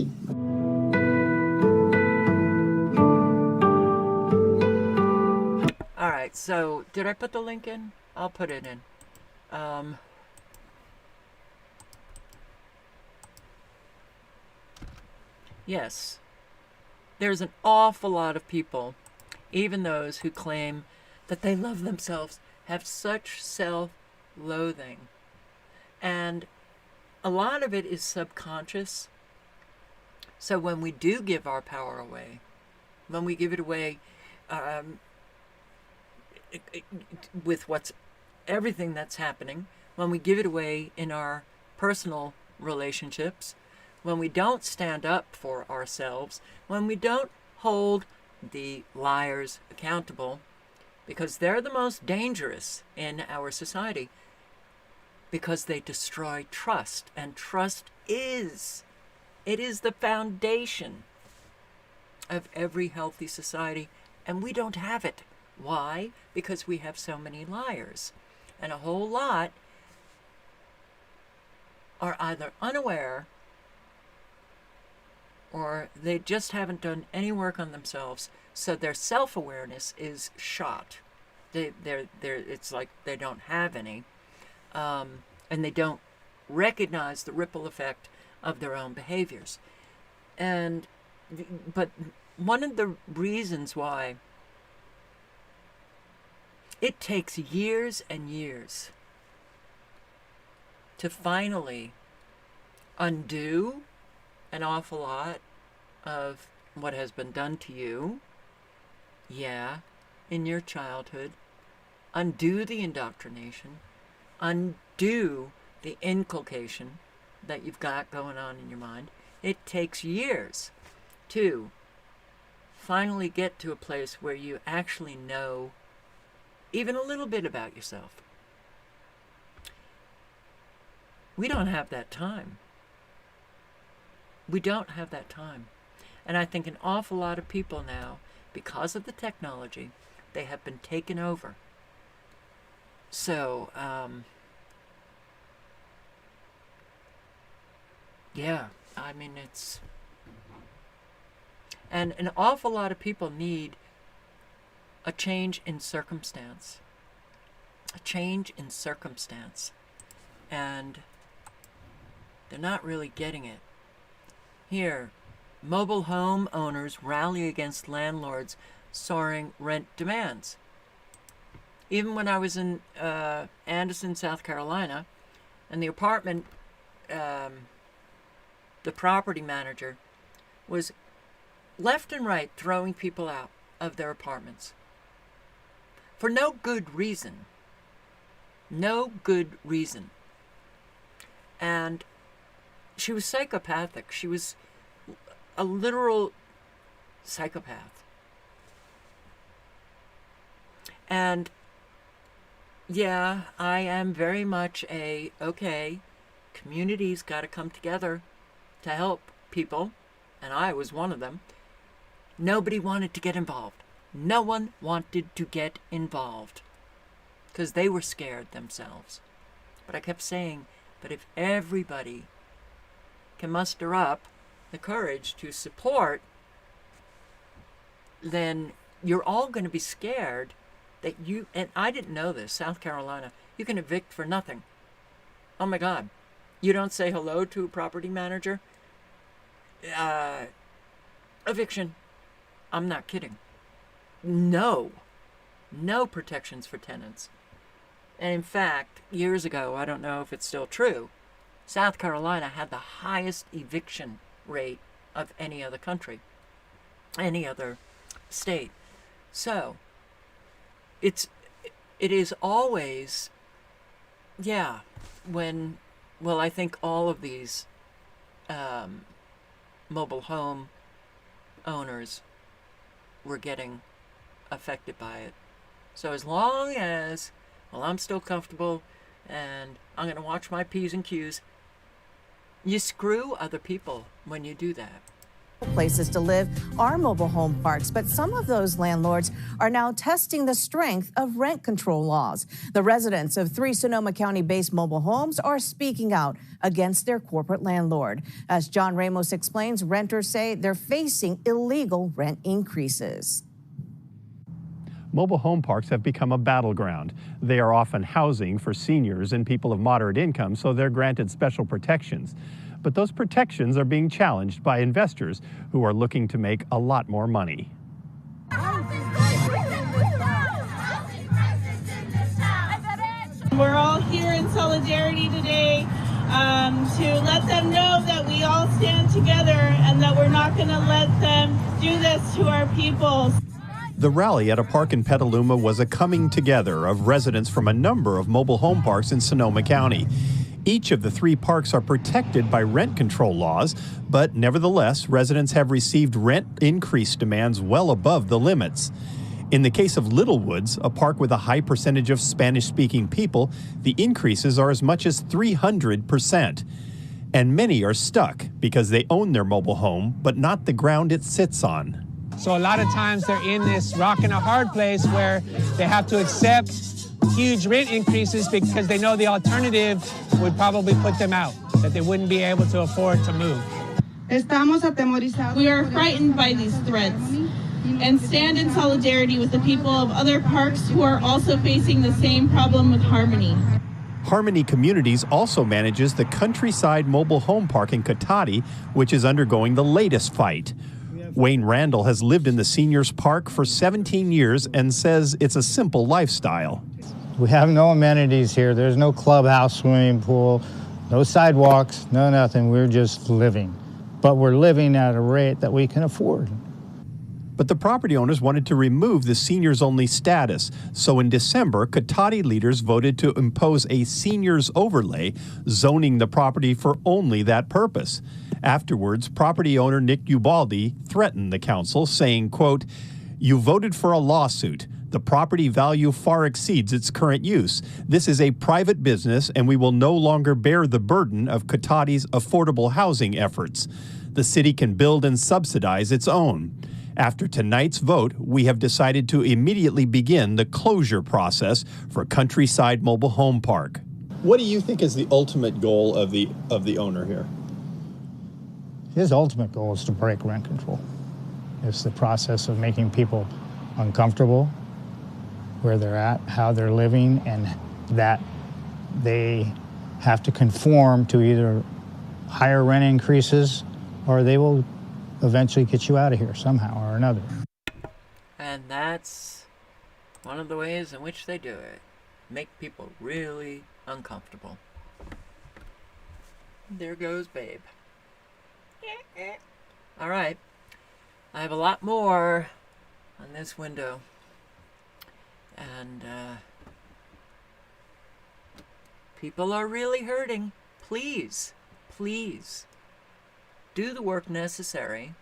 All right, so did I put the link in? I'll put it in. Yes, there's an awful lot of people, even those who claim that they love themselves, have such self-loathing. And a lot of it is subconscious. So when we do give our power away, when we give it away with everything that's happening, when we give it away in our personal relationships, when we don't stand up for ourselves, when we don't hold the liars accountable, because they're the most dangerous in our society, because they destroy trust, and trust is the foundation of every healthy society, and we don't have it. Why? Because we have so many liars, and a whole lot are either unaware or they just haven't done any work on themselves, so their self-awareness is shot. It's like they don't have any, and they don't recognize the ripple effect of their own behaviors. But one of the reasons why it takes years and years to finally undo an awful lot of what has been done to you, in your childhood, undo the indoctrination, undo the inculcation that you've got going on in your mind. It takes years to finally get to a place where you actually know even a little bit about yourself. We don't have that time. We don't have that time. And I think an awful lot of people now, because of the technology, they have been taken over. So, I mean, it's... And an awful lot of people need a change in circumstance. A change in circumstance. And they're not really getting it. Here, mobile home owners rally against landlords' soaring rent demands. Even when I was in Anderson, South Carolina, and the apartment, the property manager was left and right throwing people out of their apartments for no good reason. No good reason. And she was psychopathic. She was a literal psychopath. And I am very much communities got to come together to help people, and I was one of them. Nobody wanted to get involved. No one wanted to get involved because they were scared themselves. But I kept saying, but if everybody can muster up the courage to support, then you're all going to be scared that you, and I didn't know this, South Carolina, you can evict for nothing. Oh my God. You don't say hello to a property manager? Eviction. I'm not kidding. No protections for tenants. And in fact, years ago, I don't know if it's still true, South Carolina had the highest eviction rate of any other country, any other state. So, it is always, I think all of these mobile home owners were getting affected by it. So as long as, I'm still comfortable and I'm going to watch my P's and Q's, you screw other people when you do that. Places to live are mobile home parks, but some of those landlords are now testing the strength of rent control laws. The residents of 3 Sonoma County-based mobile homes are speaking out against their corporate landlord. As John Ramos explains, renters say they're facing illegal rent increases. Mobile home parks have become a battleground. They are often housing for seniors and people of moderate income, so they're granted special protections. But those protections are being challenged by investors who are looking to make a lot more money. We're all here in solidarity today to let them know that we all stand together and that we're not going to let them do this to our people. The rally at a park in Petaluma was a coming together of residents from a number of mobile home parks in Sonoma County. Each of the 3 parks are protected by rent control laws, but nevertheless, residents have received rent increase demands well above the limits. In the case of Littlewoods, a park with a high percentage of Spanish-speaking people, the increases are as much as 300%. And many are stuck because they own their mobile home, but not the ground it sits on. So a lot of times they're in this rock and a hard place where they have to accept huge rent increases because they know the alternative would probably put them out, that they wouldn't be able to afford to move. We are frightened by these threats. and stand in solidarity with the people of other parks who are also facing the same problem with Harmony. Harmony Communities also manages the Countryside Mobile Home Park in Cotati, which is undergoing the latest fight. Wayne Randall has lived in the seniors park for 17 years and says it's a simple lifestyle. We have no amenities here. There's no clubhouse, swimming pool, no sidewalks, no nothing. We're just living. But we're living at a rate that we can afford. But the property owners wanted to remove the seniors-only status. So in December, Cotati leaders voted to impose a seniors overlay, zoning the property for only that purpose. Afterwards, property owner Nick Ubaldi threatened the council, saying, quote, "You voted for a lawsuit. The property value far exceeds its current use. This is a private business, and we will no longer bear the burden of Cotati's affordable housing efforts. The city can build and subsidize its own. After tonight's vote, we have decided to immediately begin the closure process for Countryside Mobile Home Park." What do you think is the ultimate goal of the owner here? His ultimate goal is to break rent control. It's the process of making people uncomfortable where they're at, how they're living, and that they have to conform to either higher rent increases or they will eventually get you out of here somehow or another. And that's one of the ways in which they do it. Make people really uncomfortable. There goes Babe. All right. I have a lot more on this window. And people are really hurting. Please, please, do the work necessary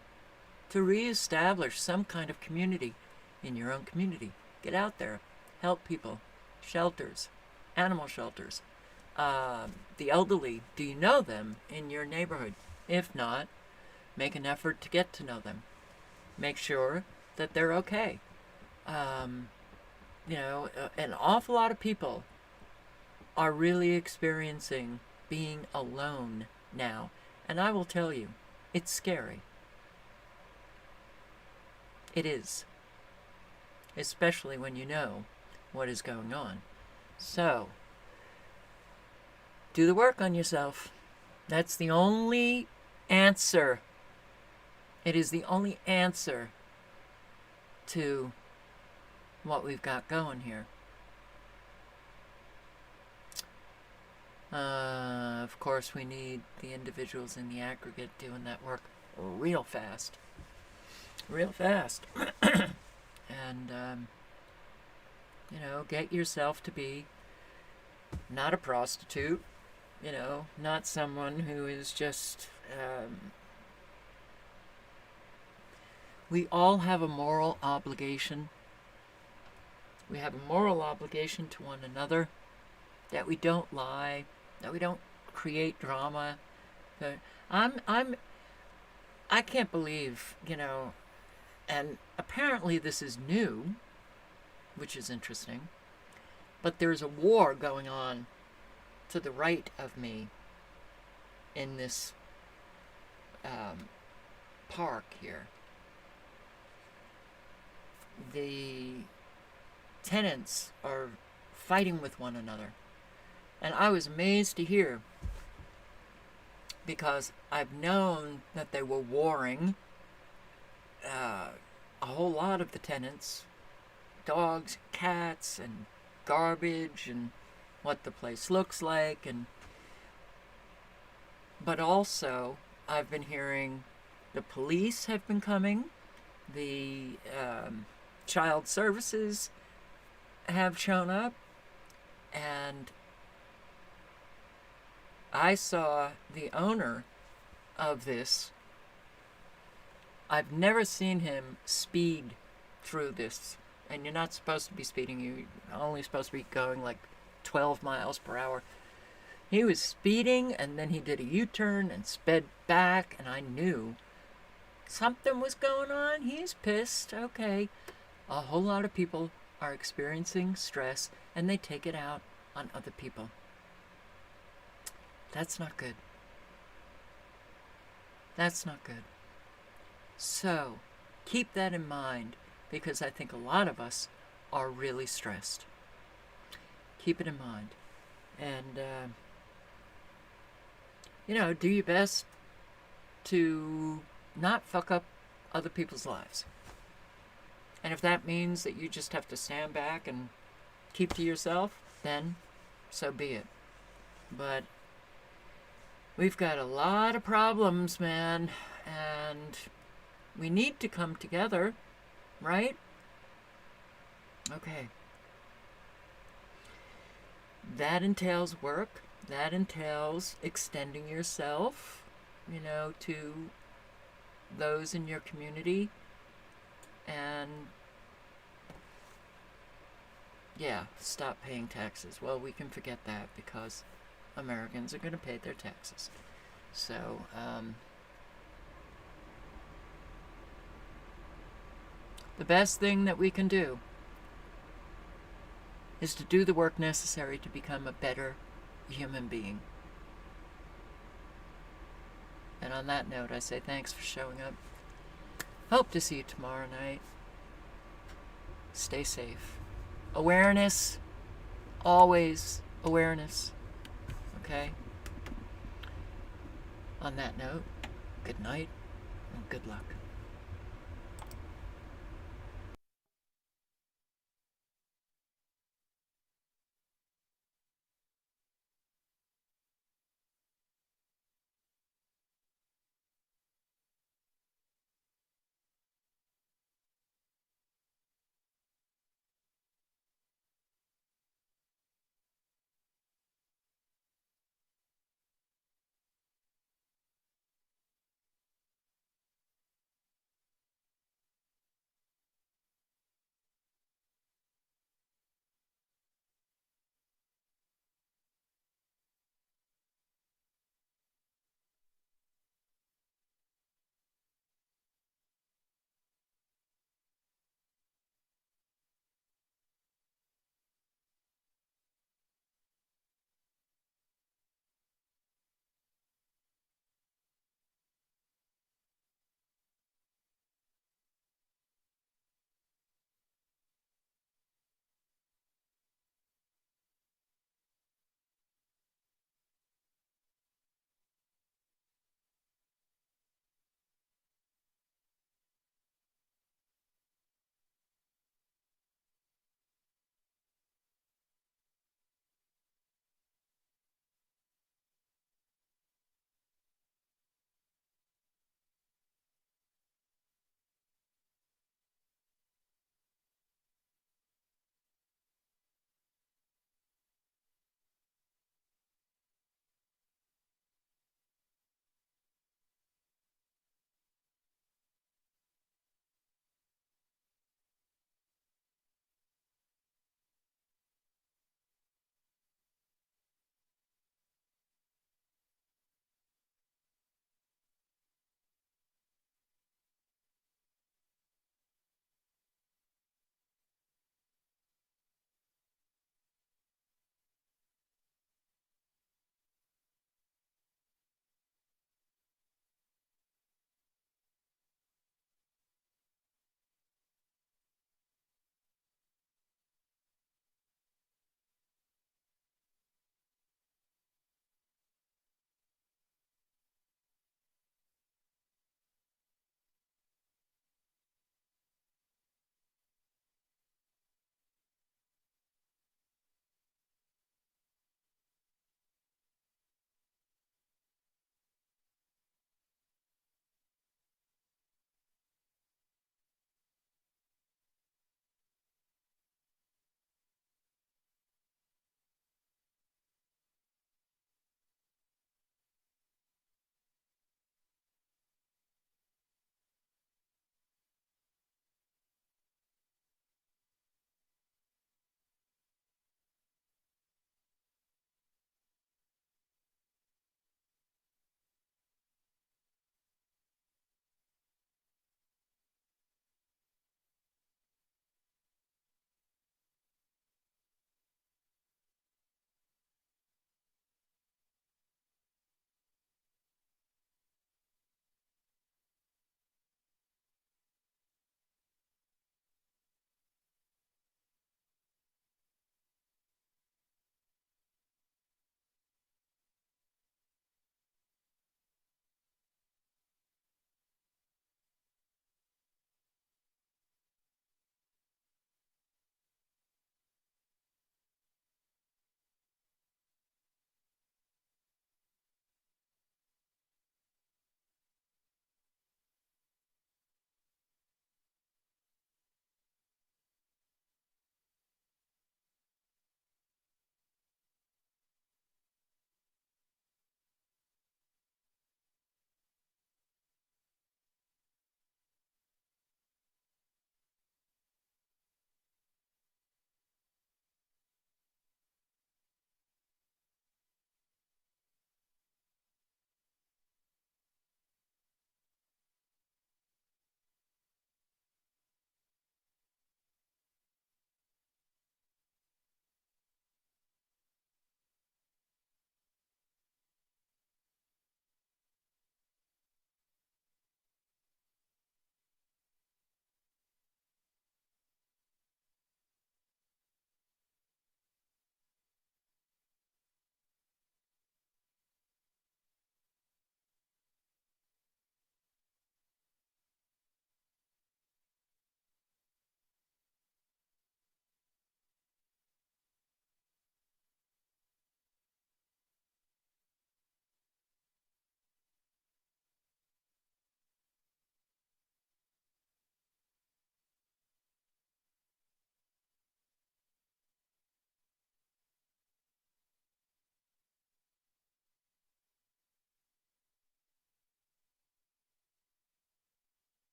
to reestablish some kind of community in your own community. Get out there. Help people. Shelters. Animal shelters. The elderly. Do you know them in your neighborhood? If not, make an effort to get to know them. Make sure that they're okay. You know, an awful lot of people are really experiencing being alone now. And I will tell you, it's scary. It is. Especially when you know what is going on. So, do the work on yourself. That's the only answer. It is the only answer to what we've got going here. Of course, we need the individuals in the aggregate doing that work real fast. Real fast. And, you know, get yourself to be not a prostitute, you know, not someone who is just, we all have a moral obligation. We have a moral obligation to one another, that we don't lie, that we don't create drama. That I can't believe, you know, and apparently this is new, which is interesting, but there's a war going on to the right of me in this park here. The tenants are fighting with one another. And I was amazed to hear, because I've known that they were warring. A whole lot of the tenants, dogs, cats, and garbage, and what the place looks like, and but also I've been hearing the police have been coming, the child services have shown up, and I saw the owner of this. I've never seen him speed through this, and you're not supposed to be speeding. You're only supposed to be going like 12 miles per hour. He was speeding, and then he did a U-turn and sped back, and I knew something was going on. He's pissed. Okay. A whole lot of people are experiencing stress, and they take it out on other people. That's not good. That's not good. So, Keep that in mind, because I think a lot of us are really stressed. Keep it in mind. And, do your best to not fuck up other people's lives. And if that means that you just have to stand back and keep to yourself, then so be it. But we've got a lot of problems, man, and we need to come together, right? Okay. That entails work. That entails extending yourself, to those in your community. And yeah, stop paying taxes. Well, we can forget that because Americans are going to pay their taxes. So, the best thing that we can do is to do the work necessary to become a better human being. And on that note, I say thanks for showing up. Hope to see you tomorrow night. Stay safe. Awareness. Always awareness. Okay? On that note, good night and good luck.